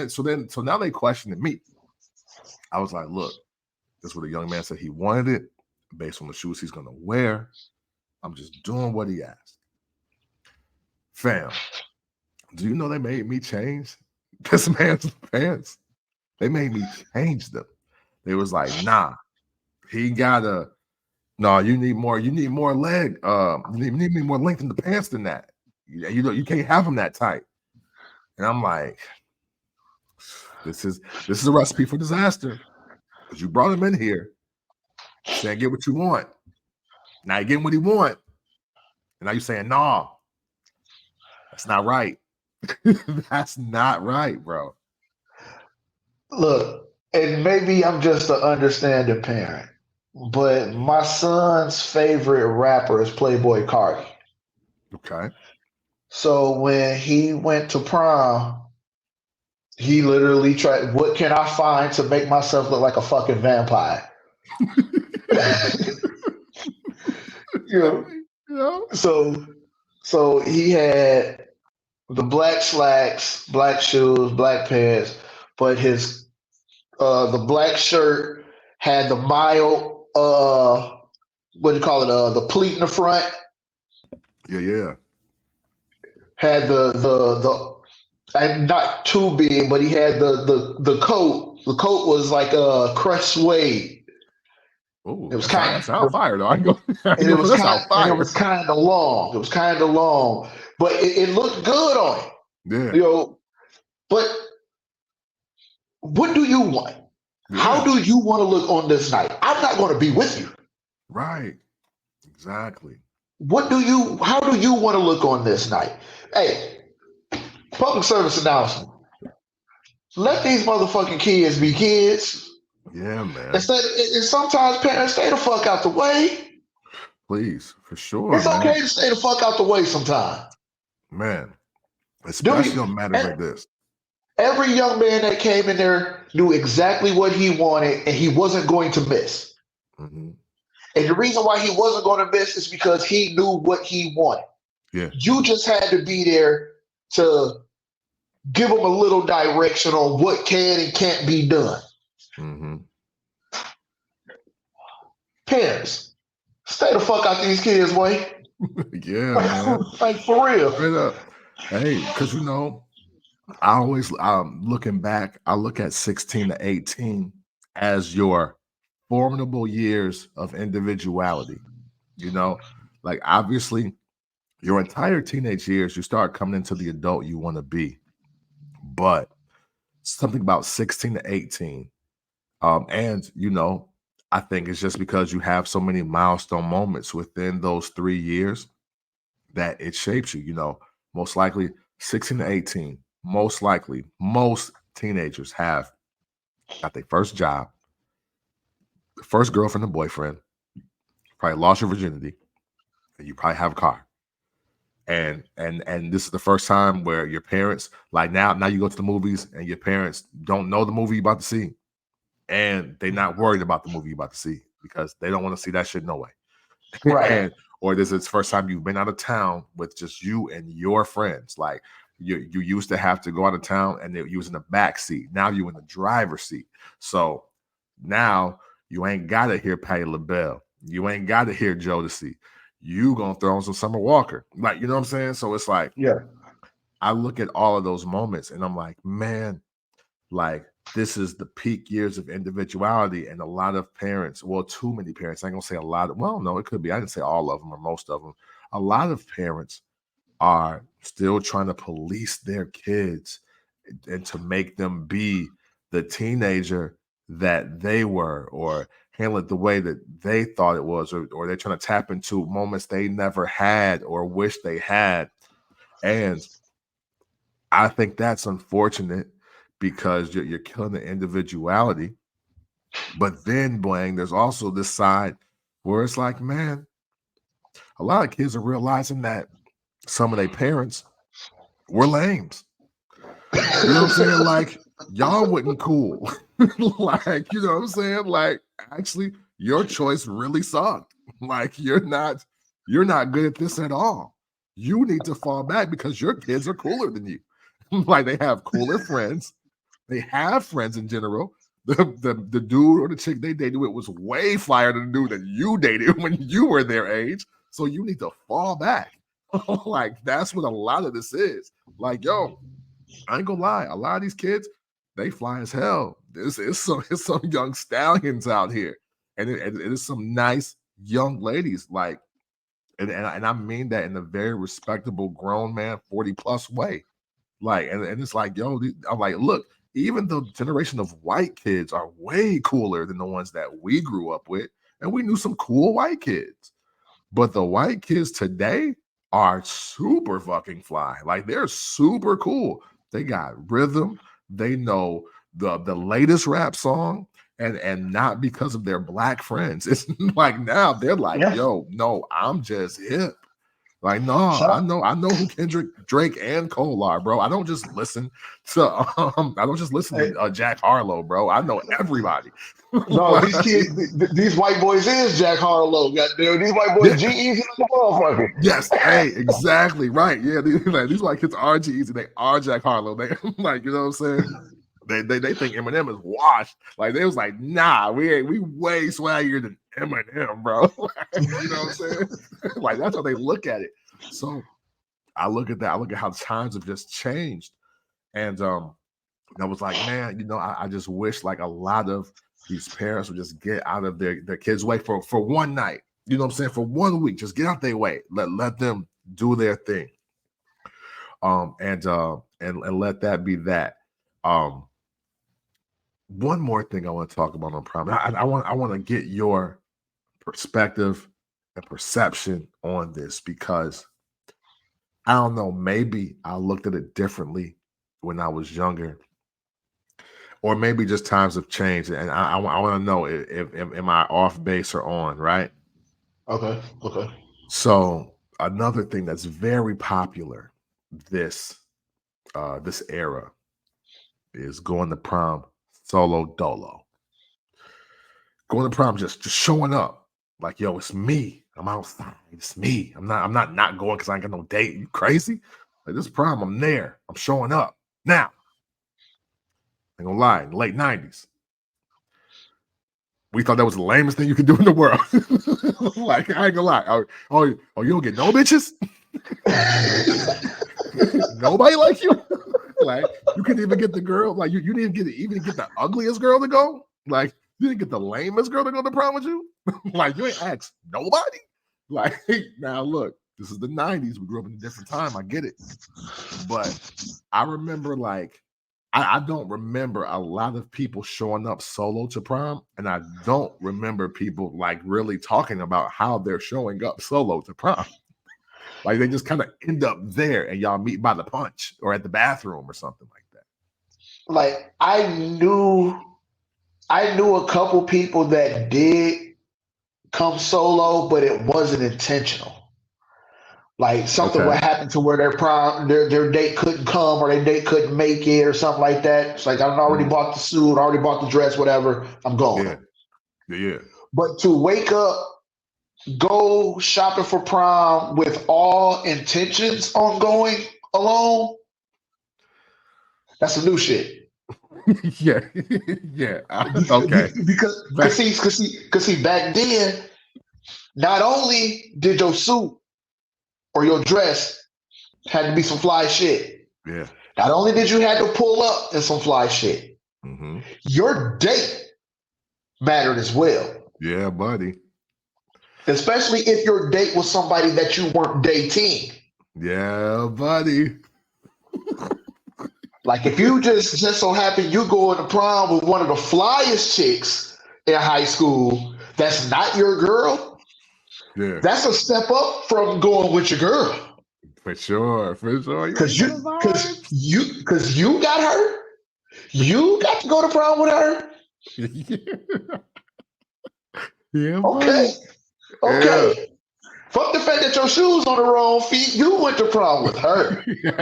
So now they questioned me. I was like, look, this is what the young man said he wanted it based on the shoes he's going to wear. I'm just doing what he asked. Fam, do you know they made me change this man's pants? They made me change them. They was like, nah, you need more leg. You need more length in the pants than that. You can't have them that tight. And I'm like, this is a recipe for disaster. Because you brought him in here, saying get what you want. Now you're getting what he want. And now you're saying, no, that's not right. That's not right, bro. Look, and maybe I'm just an understanding parent, but my son's favorite rapper is Playboi Carti. Okay. So when he went to prom, he literally tried, what can I find to make myself look like a fucking vampire? you know? So he had the black slacks, black shoes, black pants, but his the black shirt had the mild what do you call it? The pleat in the front. Yeah. Had the and not too big, but he had the coat. The coat was like a crushed suede. Oh, It was that sound fire though. I go, and it was that sound fire. kind of long. It was kind of long, but it looked good on him. Yeah. But what do you want? Yeah. How do you want to look on this night? I'm not going to be with you. Right. Exactly. How do you want to look on this night? Hey, public service announcement. Let these motherfucking kids be kids. Yeah, man. And sometimes parents stay the fuck out the way. Please, for sure. It's okay to stay the fuck out the way sometimes. Man, especially on matters like this. Every young man that came in there knew exactly what he wanted and he wasn't going to miss. Mm-hmm. And the reason why he wasn't going to miss is because he knew what he wanted. Yeah. You just had to be there to give him a little direction on what can and can't be done. Mm-hmm. Parents, stay the fuck out these kids' way. Yeah, man. Like for real. Straight up. Hey, because I always looking back, I look at 16 to 18 as your formidable years of individuality. Like obviously your entire teenage years, you start coming into the adult you want to be. But something about 16 to 18, and I think it's just because you have so many milestone moments within those 3 years that it shapes you. Most likely 16 to 18, most likely most teenagers have got their first job, first girlfriend or boyfriend, probably lost your virginity, and you probably have a car. And this is the first time where your parents, like now you go to the movies and your parents don't know the movie you're about to see. And they're not worried about the movie you're about to see because they don't want to see that shit no way. Right. Or this is the first time you've been out of town with just you and your friends. Like you used to have to go out of town and you was in the back seat. Now you in the driver's seat. So now you ain't got to hear Patti LaBelle. You ain't got to hear Jodeci. You gonna throw on some Summer Walker. Like, you know what I'm saying? So it's like, yeah, I look at all of those moments and I'm like, man, like this is the peak years of individuality. And a lot of parents, well, too many parents, I ain't gonna say a lot of, well, no, it could be, I didn't say all of them or most of them. A lot of parents are still trying to police their kids and to make them be the teenager that they were, or handle it the way that they thought it was, or they're trying to tap into moments they never had or wish they had. And I think that's unfortunate because you're killing the individuality. But then, Blaine, there's also this side where it's like, man, a lot of kids are realizing that some of their parents were lames. You know what I'm saying? Like, y'all wasn't cool. Like, you know what I'm saying? Like, actually, your choice really sucked. Like, you're not good at this at all. You need to fall back because your kids are cooler than you. Like, they have cooler friends. They have friends in general. The dude or the chick they dated with was way flyer than the dude that you dated when you were their age. So you need to fall back. Like, that's what a lot of this is. Like, yo, I ain't gonna lie, a lot of these kids, they fly as hell. It's some young stallions out here, and it is some nice young ladies. Like, and I mean that in a very respectable grown man, 40+ way. Like, and it's like, yo, I'm like, look, even the generation of white kids are way cooler than the ones that we grew up with, and we knew some cool white kids. But the white kids today are super fucking fly. Like, they're super cool. They got rhythm. They know the latest rap song, and not because of their black friends. It's like now they're like, yo, no, I'm just hip. Like, no, I know who Kendrick, Drake, and Cole are, bro. I don't just listen to Jack Harlow, bro. I know everybody. No, these kids, these white boys is Jack Harlow. Goddamn, these white boys G-Eazy like a motherfucker. Yes, hey, exactly right. Yeah, these white kids are G-Eazy. They are Jack Harlow. They like, you know what I'm saying? They think Eminem is washed. Like they was like, nah, we way swaggier than Eminem, bro. You know what I'm saying? Like that's how they look at it. So I look at that. I look at how times have just changed, and I was like, man, you know, I just wish like a lot of these parents would just get out of their kids' way for one night. You know what I'm saying? For 1 week, just get out their way. Let them do their thing. And let that be that. One more thing I want to talk about on prom. I want to get your perspective and perception on this because I don't know, maybe I looked at it differently when I was younger. Or maybe just times have changed, and I want to know if am I off base or on, right? Okay. So another thing that's very popular this era is going to prom solo dolo. Going to prom just showing up like, yo, it's me. I'm outside. It's me. I'm not going because I ain't got no date. You crazy? Like this prom, I'm there. I'm showing up now. I ain't gonna lie, in the late 90s. We thought that was the lamest thing you could do in the world. Like, I ain't gonna lie. Oh, you don't get no bitches? Nobody like you? Like, you couldn't even get the girl. Like, you didn't even get the ugliest girl to go? Like, you didn't get the lamest girl to go to prom with you? Like, you ain't asked nobody? Like, now look, this is the 90s. We grew up in a different time. I get it. But I remember, like, I don't remember a lot of people showing up solo to prom, and I don't remember people like really talking about how they're showing up solo to prom. Like they just kind of end up there, and y'all meet by the punch or at the bathroom or something like that. Like I knew a couple people that did come solo, but it wasn't intentional. Like something would happen to where their date couldn't come or their date couldn't make it or something like that. It's like I already bought the suit, already bought the dress, whatever. I'm going. Yeah. But to wake up, go shopping for prom with all intentions on going alone, that's some new shit. Yeah. Okay. Because see, back then, not only did your suit or your dress had to be some fly shit. Yeah. Not only did you have to pull up in some fly shit, Mm-hmm. your date mattered as well. Yeah, buddy. Especially if your date was somebody that you weren't dating. Yeah, buddy. Like if you just so happen you go to prom with one of the flyest chicks in high school that's not your girl, that's a step up from going with your girl. For sure. Because you got her. You got to go to prom with her. Yeah. Okay. Yeah. Fuck the fact that your shoes on the wrong feet. You went to prom with her. You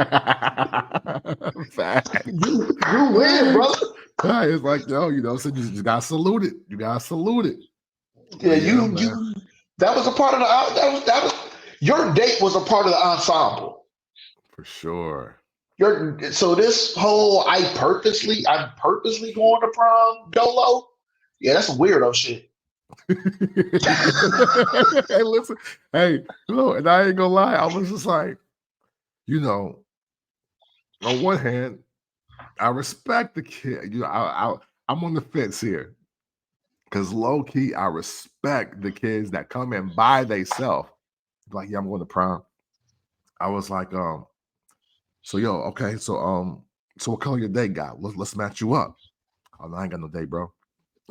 win, brother. It's like, yo, you know, so you just gotta salute it. You gotta salute it. Yeah, you that was a part of that was your date was a part of the ensemble. For sure. So this whole I'm purposely going to prom dolo. Yeah, that's some weirdo shit. Hey, listen. Hey, look, and I ain't gonna lie. I was just like, you know, on one hand, I respect the kid. You know, I'm on the fence here. Because low key, I respect the kids that come in by themselves. Like, yeah, I'm going to prom. I was like, so okay, so what color your date got? Let's match you up. Oh, no, I ain't got no date, bro.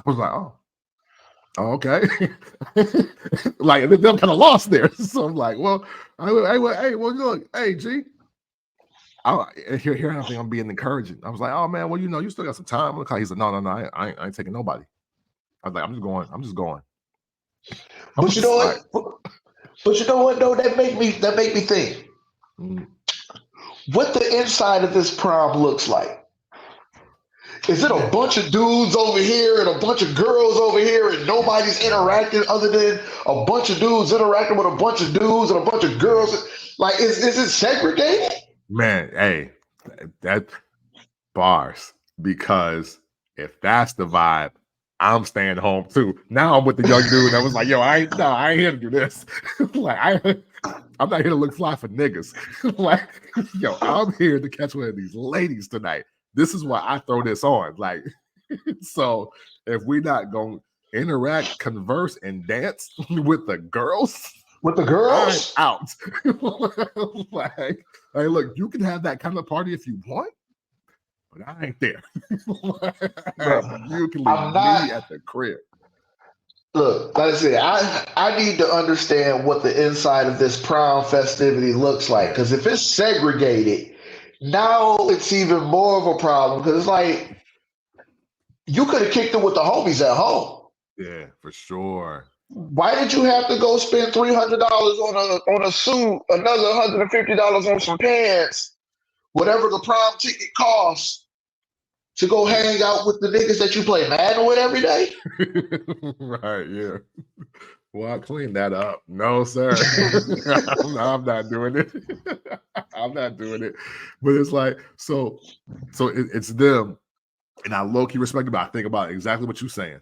I was like, oh okay. Like they're kind of lost there. So I'm like, well, hey, well, look, hey, G. Here I think I'm being encouraging. I was like, oh man, well, you know, you still got some time. He's like, no, I ain't taking nobody. I was like, I'm just going. But you know what? But you know what though? That make me think Mm. what the inside of this prom looks like. Is it a Yeah. bunch of dudes over here and a bunch of girls over here and nobody's interacting other than a bunch of dudes interacting with a bunch of dudes and a bunch of girls? Like, is it segregated? Man, hey, that bars. Because if that's the vibe, I'm staying home too. Now I'm with the young dude that was like, yo, I ain't here to do this. Like, I'm not here to look fly for niggas. Like, yo, I'm here to catch one of these ladies tonight. This is why I throw this on. Like, so if we're not going to interact, converse, and dance with the girls, With the I'm girls? out. Like, hey, look, you can have that kind of party if you want, but I ain't there. Bro, You can leave I'm not. me at the crib. Look, like I said, I need to understand what the inside of this prom festivity looks like. Yeah, Because if it's segregated, now it's even more of a problem. Because it's like you could have kicked it with the homies at home. yeah, for sure. Why did you have to go spend $300 on a suit, another $150 on some pants, whatever the prom ticket costs, to go hang out with the niggas that you play Madden with every day? Right, yeah. Well, I clean that up. No, sir. I'm not doing it. I'm not doing it. But it's like, so it's them. And I low-key respect it, but I think about exactly what you're saying.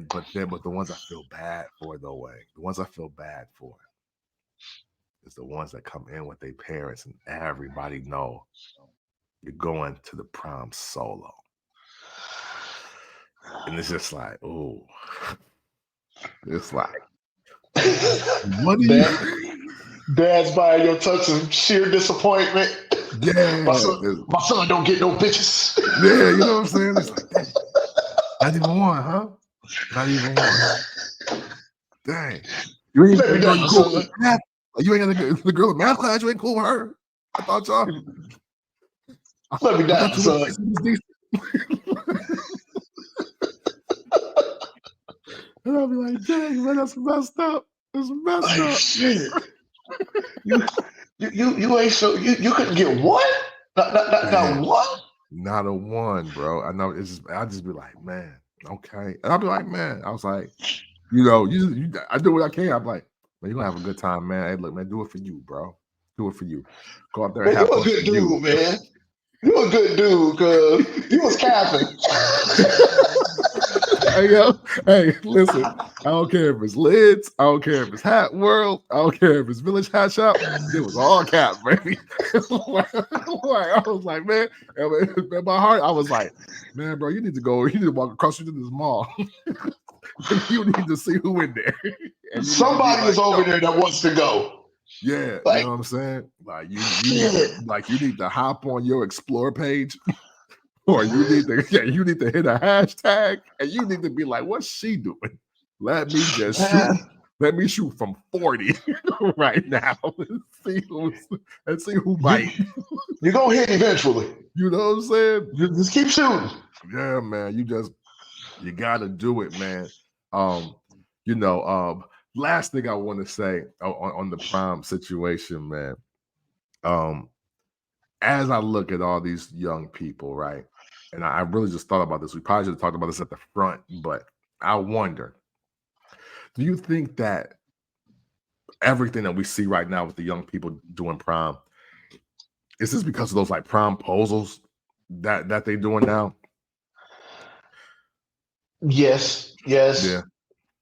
But the ones I feel bad for, though, Wang, the ones I feel bad for is the ones that come in with their parents and everybody know you're going to the prom solo. And it's just like, oh, it's like, what do you? Dad's buying your touch of sheer disappointment. Yeah, my son don't get no bitches. Yeah, you know what I'm saying? It's like, dang, not even one, huh? Not even one. Dang. You ain't Let me girl, down, you cool son. with math. You ain't got the girl in math class, you ain't cool with her. I thought y'all. Let me I down, thought you son. was decent. And I'll be like, dang, man, that's messed up. That's messed Like, up. shit. You ain't so you couldn't get one? Not one? Not a one, bro. I know it's just I just be like, man, okay. And I'll be like, man, I was like, you know, I do what I can. I'm like, man, you're gonna have a good time, man. Hey, look, man, do it for you, bro. Do it for you. Go out there and Man, you have a fun good for you. dude, man. You a good dude, cause you was capping. Hey, yo, hey, listen. I don't care if it's Lids. I don't care if it's Hat World. I don't care if it's Village Hat Shop. It was all cap, baby. I was like, man, in my heart, I was like, man, bro, you need to go. You need to walk across the street to this mall. You need to see who in there. And Somebody is over there that wants to go. Yeah, Like, you know what I'm saying? Like you need to hop on your explore page. Or you need to hit a hashtag and you need to be like, what's she doing? Let me just shoot. Let me shoot from 40 right now and see who bite. You're gonna hit eventually. You know what I'm saying? Just keep shooting. Yeah, man. You gotta do it, man. Last thing I want to say on the prom situation, man. As I look at all these young people, right? And I really just thought about this. We probably should have talked about this at the front, but I wonder, do you think that everything that we see right now with the young people doing prom, is this because of those like promposals that they're doing now? Yes. Yeah.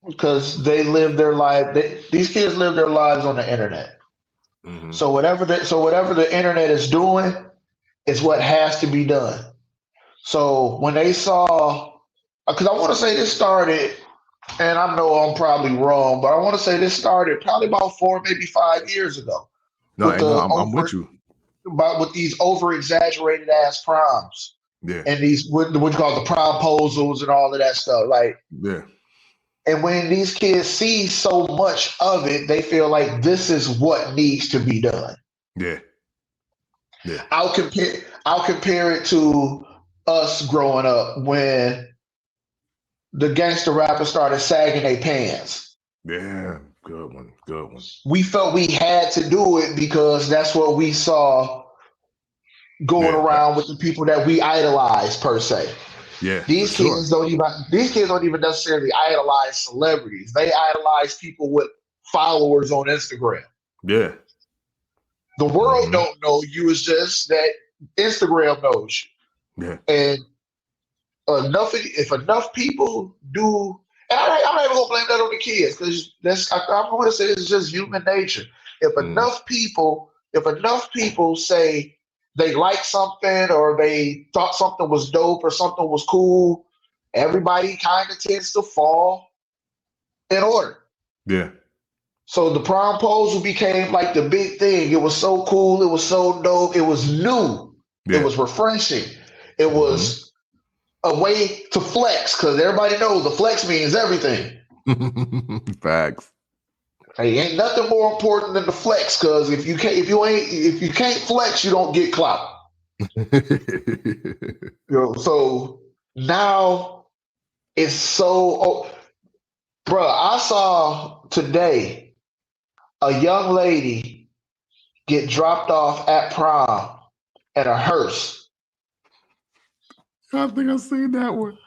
Because they live their life. These kids live their lives on the internet. Mm-hmm. So whatever the internet is doing is what has to be done. So when they saw, because I want to say this started, and I know I'm probably wrong, but I want to say this started probably about 4, maybe 5 years ago. I'm with you. With these over exaggerated ass proms. Yeah. And these what you call the promposals and all of that stuff. Like, yeah. And when these kids see so much of it, they feel like this is what needs to be done. Yeah. Yeah. I'll compare it to us growing up when the gangster rappers started sagging their pants. Yeah. Good one. Good one. We felt we had to do it because that's what we saw going around with the people that we idolize per se. Yeah, for These sure. kids don't even necessarily idolize celebrities. They idolize people with followers on Instagram. Yeah. The world don't know you. It's just that Instagram knows you. Yeah. And if enough people do, and I'm not even gonna blame that on the kids because I'm going to say it's just human nature. If enough people say they like something or they thought something was dope or something was cool, everybody kind of tends to fall in order. Yeah. So the promposal became like the big thing. It was so cool. It was so dope. It was new. Yeah. It was refreshing. It was a way to flex because everybody knows the flex means everything. Facts. Hey, ain't nothing more important than the flex because if you can't flex, you don't get clout. So now it's so. Bruh, I saw today a young lady get dropped off at prom in a hearse. I think I've seen that one.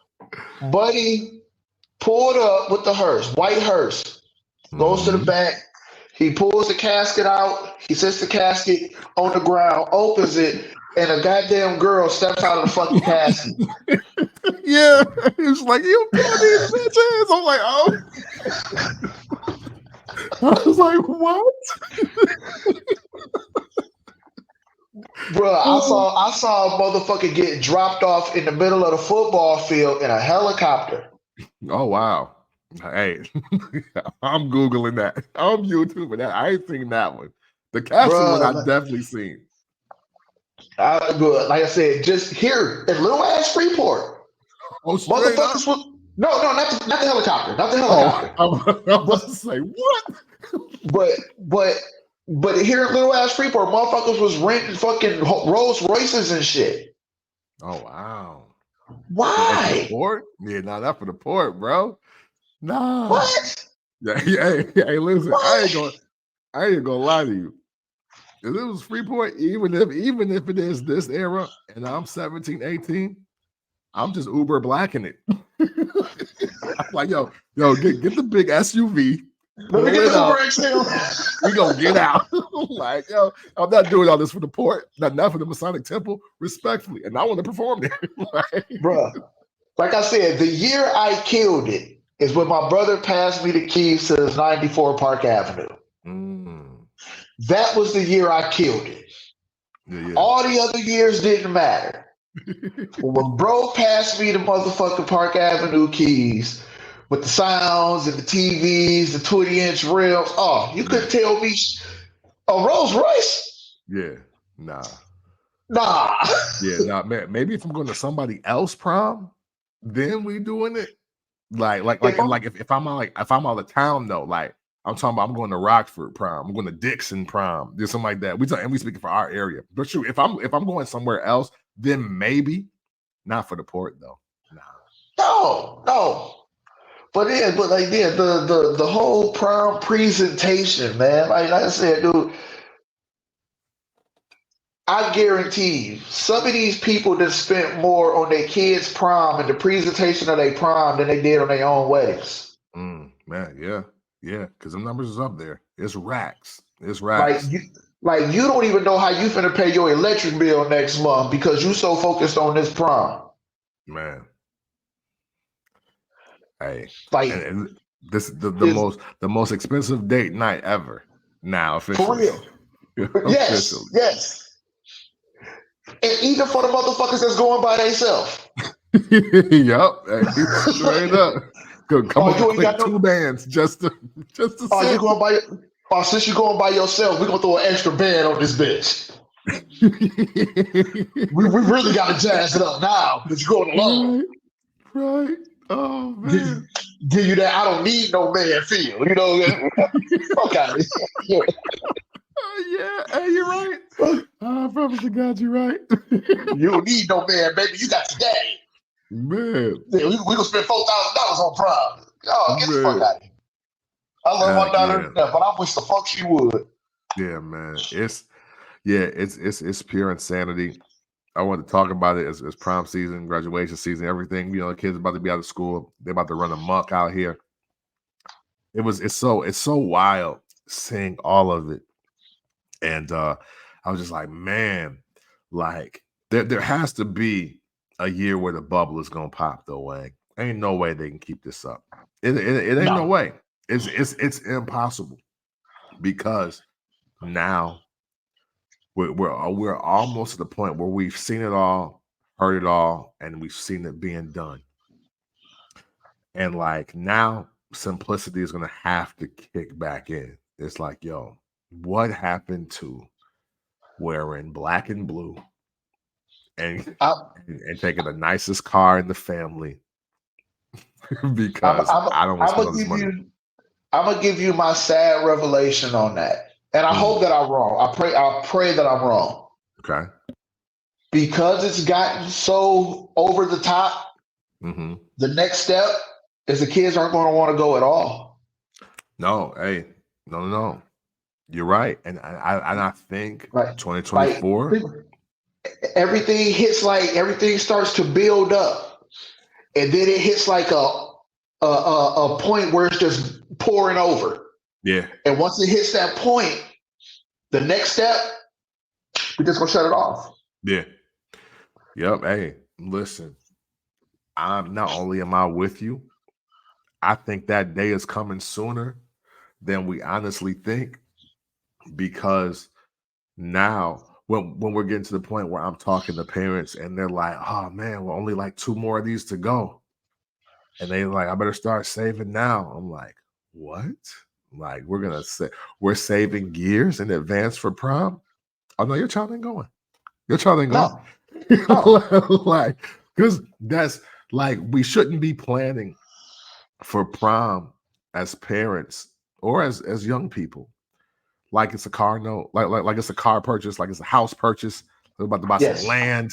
Buddy pulled up with the hearse, white hearse, goes to the back. He pulls the casket out. He sets the casket on the ground, opens it, and a goddamn girl steps out of the fucking casket. Yeah, it's like, you kill these bitches. I'm like, oh. I was like, what? Bro, I saw a motherfucker get dropped off in the middle of the football field in a helicopter. Oh wow. Hey, I'm Googling that. I'm YouTubing that. I ain't seen that one. The castle one I've definitely seen. Like I said, just here in little ass Freeport. Oh, motherfuckers was not the helicopter. Not the helicopter. I was about to say, what? But here in little ass Freeport, motherfuckers was renting fucking Rolls Royces and shit. Oh wow. Why? Yeah, nah, not for the port, bro. Nah. What? Yeah, hey, listen, What? I ain't gonna lie to you. If it was Freeport, even if it is this era and I'm 17, 18, I'm just Uber blacking it. I'm like, yo, get the big SUV. Let me get the Uber XL. We gonna get out. Like, yo, I'm not doing all this for the port, not for the Masonic Temple, respectfully. And I want to perform there. Bruh, like I said, the year I killed it is when my brother passed me the keys to 94 Park Avenue. That was the year I killed it. Yeah. All the other years didn't matter. When bro passed me the motherfucking Park Avenue keys with the sounds and the TVs, the 20-inch rims, you couldn't tell me a Rolls Royce? Yeah, nah. Yeah, nah, man. Maybe if I'm going to somebody else prom, then we doing it. If I'm out of town though, like I'm talking about, I'm going to Rockford prom, I'm going to Dixon prom, there's something like that. We speaking for our area. But shoot, if I'm going somewhere else, then maybe. Not for the port though. Nah. No. But the whole prom presentation, man. Like I said, dude, I guarantee you, some of these people that spent more on their kids' prom and the presentation of their prom than they did on their own weddings. Man, yeah, because the numbers is up there. It's racks. Like you don't even know how you finna pay your electric bill next month because you so focused on this prom. Man. Hey, like and this is the most expensive date night ever. Now, officially. For real. Yes. And even for the motherfuckers that's going by themselves. Yep. Straight up. Come on, got two bands just to you going by since you're going by yourself, we're gonna throw an extra band on this bitch. we really gotta jazz it up now because you're going alone. Right. Oh man. Give you that I don't need no man feel, you know. Okay. Yeah, hey, you're right. I promise to God, you're right. You don't need no man, baby. You got your daddy. Man. Yeah, we gonna spend $4,000 on prom. Oh, get the fuck out of here. I love my Heck daughter yeah. to death, but I wish the fuck she would. Yeah, man. It's pure insanity. I want to talk about it as prom season, graduation season, everything. The kids about to be out of school. They're about to run amok out here. It's so wild seeing all of it. And I was just like, man, like there has to be a year where the bubble is gonna pop though, Wang. Ain't no way they can keep this up. It ain't no No. way. It's impossible because now we're almost at the point where we've seen it all, heard it all, and we've seen it being done. And like now, simplicity is gonna have to kick back in. It's like, yo, what happened to wearing black and blue and I, and taking the nicest car in the family I'm, because I'm, I don't want to I'm spend all gonna this give money. you. I'm gonna give you my sad revelation on that, and I hope Mhm. that I'm wrong. I pray that I'm wrong Okay. because it's gotten so over the top. hmm The next step is the kids aren't going to want to go at all. No, hey, no. You're right. And I think Right? Like 2024. everything starts to build up, and then it hits like a point where it's just pouring over. Yeah. And once it hits that point, the next step, we're just gonna shut it off. Yeah. Yep. Hey, listen, I'm not only am I with you, I think that day is coming sooner than we honestly think because now when we're getting to the point where I'm talking to parents and they're like, oh man, we're only like 2 more of these to go. And they like, I better start saving now. I'm like, what? Like, we're saving years in advance for prom? Oh no, your child ain't going. Your child ain't going. No, no. Like, because that's like we shouldn't be planning for prom as parents or as young people. Like it's a car note, like it's a car purchase, like it's a house purchase. They're about to buy some Yes. land.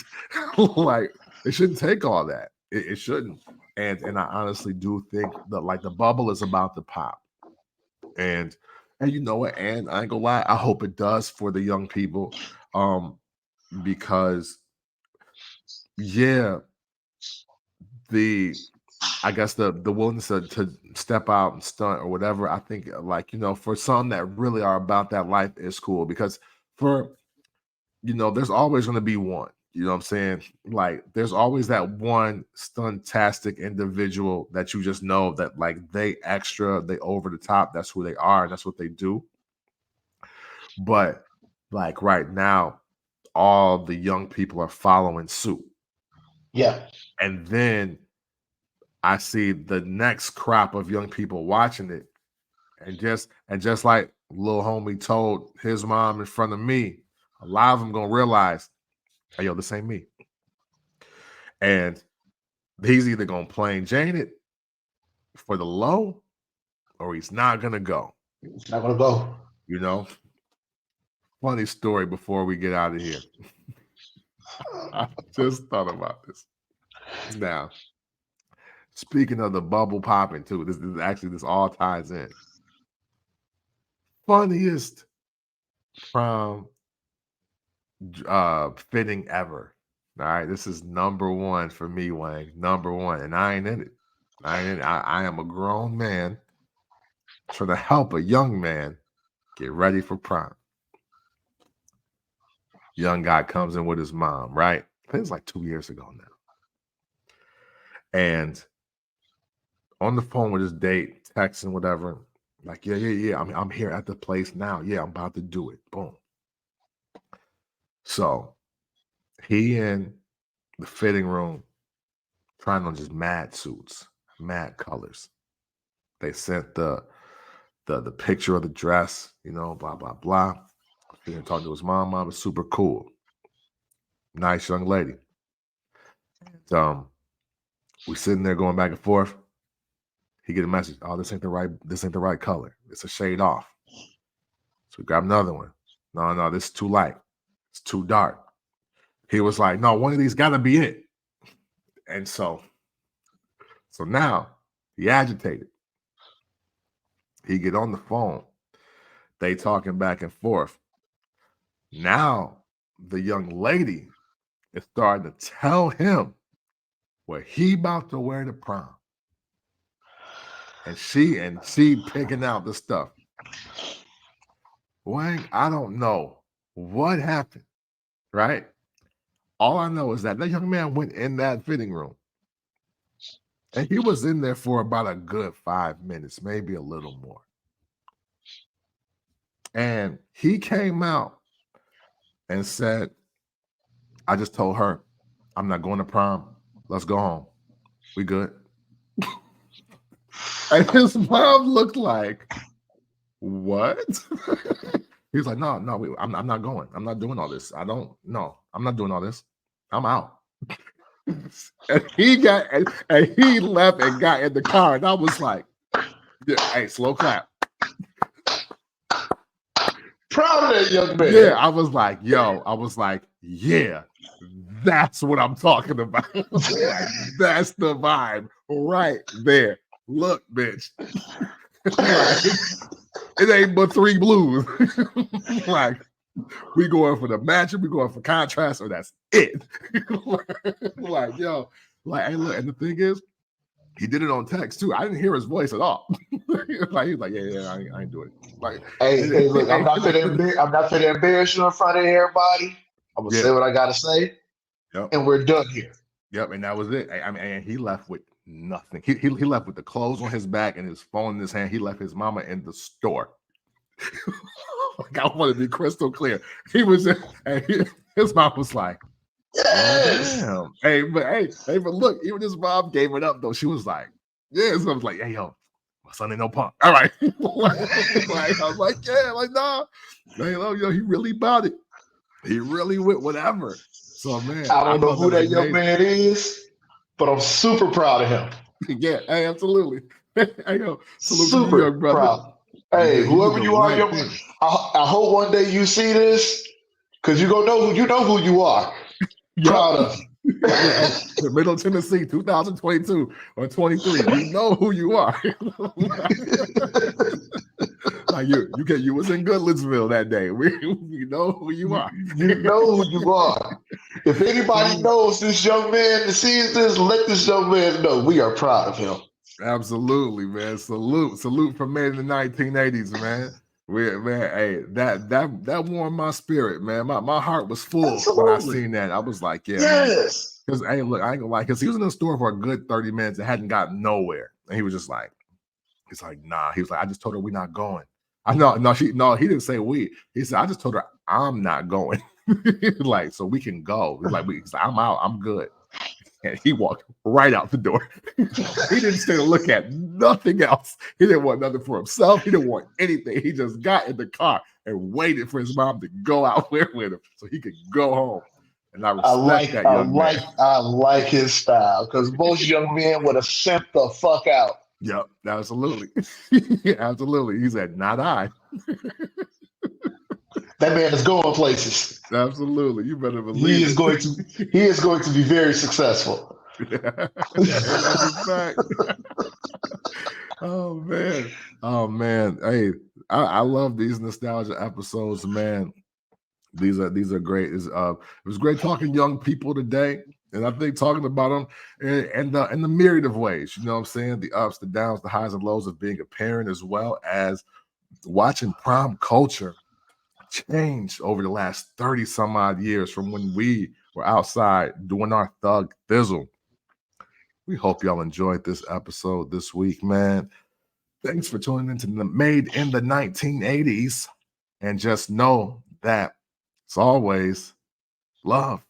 Like it shouldn't take all that. It shouldn't. And I honestly do think that like the bubble is about to pop. And you know what? And I ain't gonna lie, I hope it does for the young people. Because yeah, the I guess the willingness to step out and stunt or whatever, I think like, for some that really are about that life is cool because for there's always going to be one. You know what I'm saying? Like, there's always that one stuntastic individual that you just know that, like, they extra, they over the top. That's who they are. And that's what they do. But, like, right now, all the young people are following suit. Yeah. And then I see the next crop of young people watching it. And just like little homie told his mom in front of me, a lot of them going to realize, hey, yo, this ain't me. And he's either gonna plain Jane it for the low, or he's not gonna go. It's not gonna go. You know, funny story before we get out of here. I just thought about this. Now, speaking of the bubble popping too, this all ties in. Funniest prom fitting ever. All right, this is number one for me, Wang. Number one, and I ain't in it. I am a grown man trying to help a young man get ready for prom. Young guy comes in with his mom, right? I think it's like 2 years ago now. And on the phone with his date, texting, whatever, like, yeah. I'm here at the place now. Yeah, I'm about to do it. Boom. So he in the fitting room trying on just mad suits, mad colors. They sent the picture of the dress, blah, blah, blah. He didn't talk to his mom. Mom was super cool. Nice young lady. And, we sitting there going back and forth. He get a message. Oh, this ain't the right color. It's a shade off. So we grab another one. No, this is too light. It's too dark. He was like, no, one of these gotta be it. And so now he agitated. He get on the phone. They talking back and forth. Now the young lady is starting to tell him what he about to wear to prom. And she picking out the stuff. Wang, I don't know what happened, right? All I know is that young man went in that fitting room. And he was in there for about a good 5 minutes, maybe a little more. And he came out and said, I just told her, I'm not going to prom. Let's go home. We good. And his mom looked like, what? He was like, no, I'm not going. I'm not doing all this. I'm not doing all this. I'm out. And he left and got in the car. And I was like, hey, slow clap. Proud of that young man. Yeah, I was like, yeah, that's what I'm talking about. Like, that's the vibe right there. Look, bitch. Like, it ain't but 3 blues. Like, we going for the matchup, we going for contrast, or that's it. Like, yo, like, hey, look, and the thing is, he did it on text too. I didn't hear his voice at all. Like, he was like, yeah, I ain't doing it. Like, hey, look, I'm not gonna embarrass you in front of everybody. I'm gonna say what I gotta say, and we're done here. Yep, and that was it. I mean, and he left with nothing. He left with the clothes on his back and his phone in his hand. He left his mama in the store. Like, I want to be crystal clear. He was, his mom was like, yes. Oh, damn. But look, even his mom gave it up though. She was like, yeah. So I was like, hey, yo, my son ain't no punk. All right. Like, I was like, yeah, like, nah. Hey, yo, he really bought it. He really went whatever. So, man, I don't know who that young man is, but I'm super proud of him. Yeah, hey, absolutely. Hey, yo, super to you, brother. Proud. Hey, whoever you are, I hope one day you see this, because you know who you are. Yep. Proud of you. Yeah, Middle Tennessee, 2022 or 23. You know who you are. Like you was in Goodlettsville that day. We know who you are. You know who you are. If anybody knows this young man and sees this, let this young man know we are proud of him. Absolutely, man. Salute from made in the 1980s, man. Hey, that warmed my spirit, man. My heart was full when I seen that. I was like, yeah, yes. Because hey, look, I ain't gonna lie, because he was in the store for a good 30 minutes and hadn't gotten nowhere. And he was just like, nah. He was like, I just told her we're not going. He didn't say we. He said, I just told her I'm not going. Like, so we can go. He's like, I'm out, I'm good. And he walked right out the door. He didn't stay to look at nothing else. He didn't want nothing for himself. He didn't want anything. He just got in the car and waited for his mom to go out with him so he could go home. And I respect that young man. I like his style, because most young men would have sent the fuck out. Yep, absolutely. Absolutely. He said, not I. That man is going places. Absolutely. You better believe he is going to be very successful. Yeah. That's a fact. Oh man. Hey, I love these nostalgia episodes, man. These are great. It was great talking young people today. And I think talking about them in the myriad of ways, you know what I'm saying? The ups, the downs, the highs and lows of being a parent, as well as watching prom culture change over the last 30 some odd years from when we were outside doing our thug thizzle. We hope y'all enjoyed this episode this week, man. Thanks for tuning into the Made in the 1980s. And just know that, as always, love.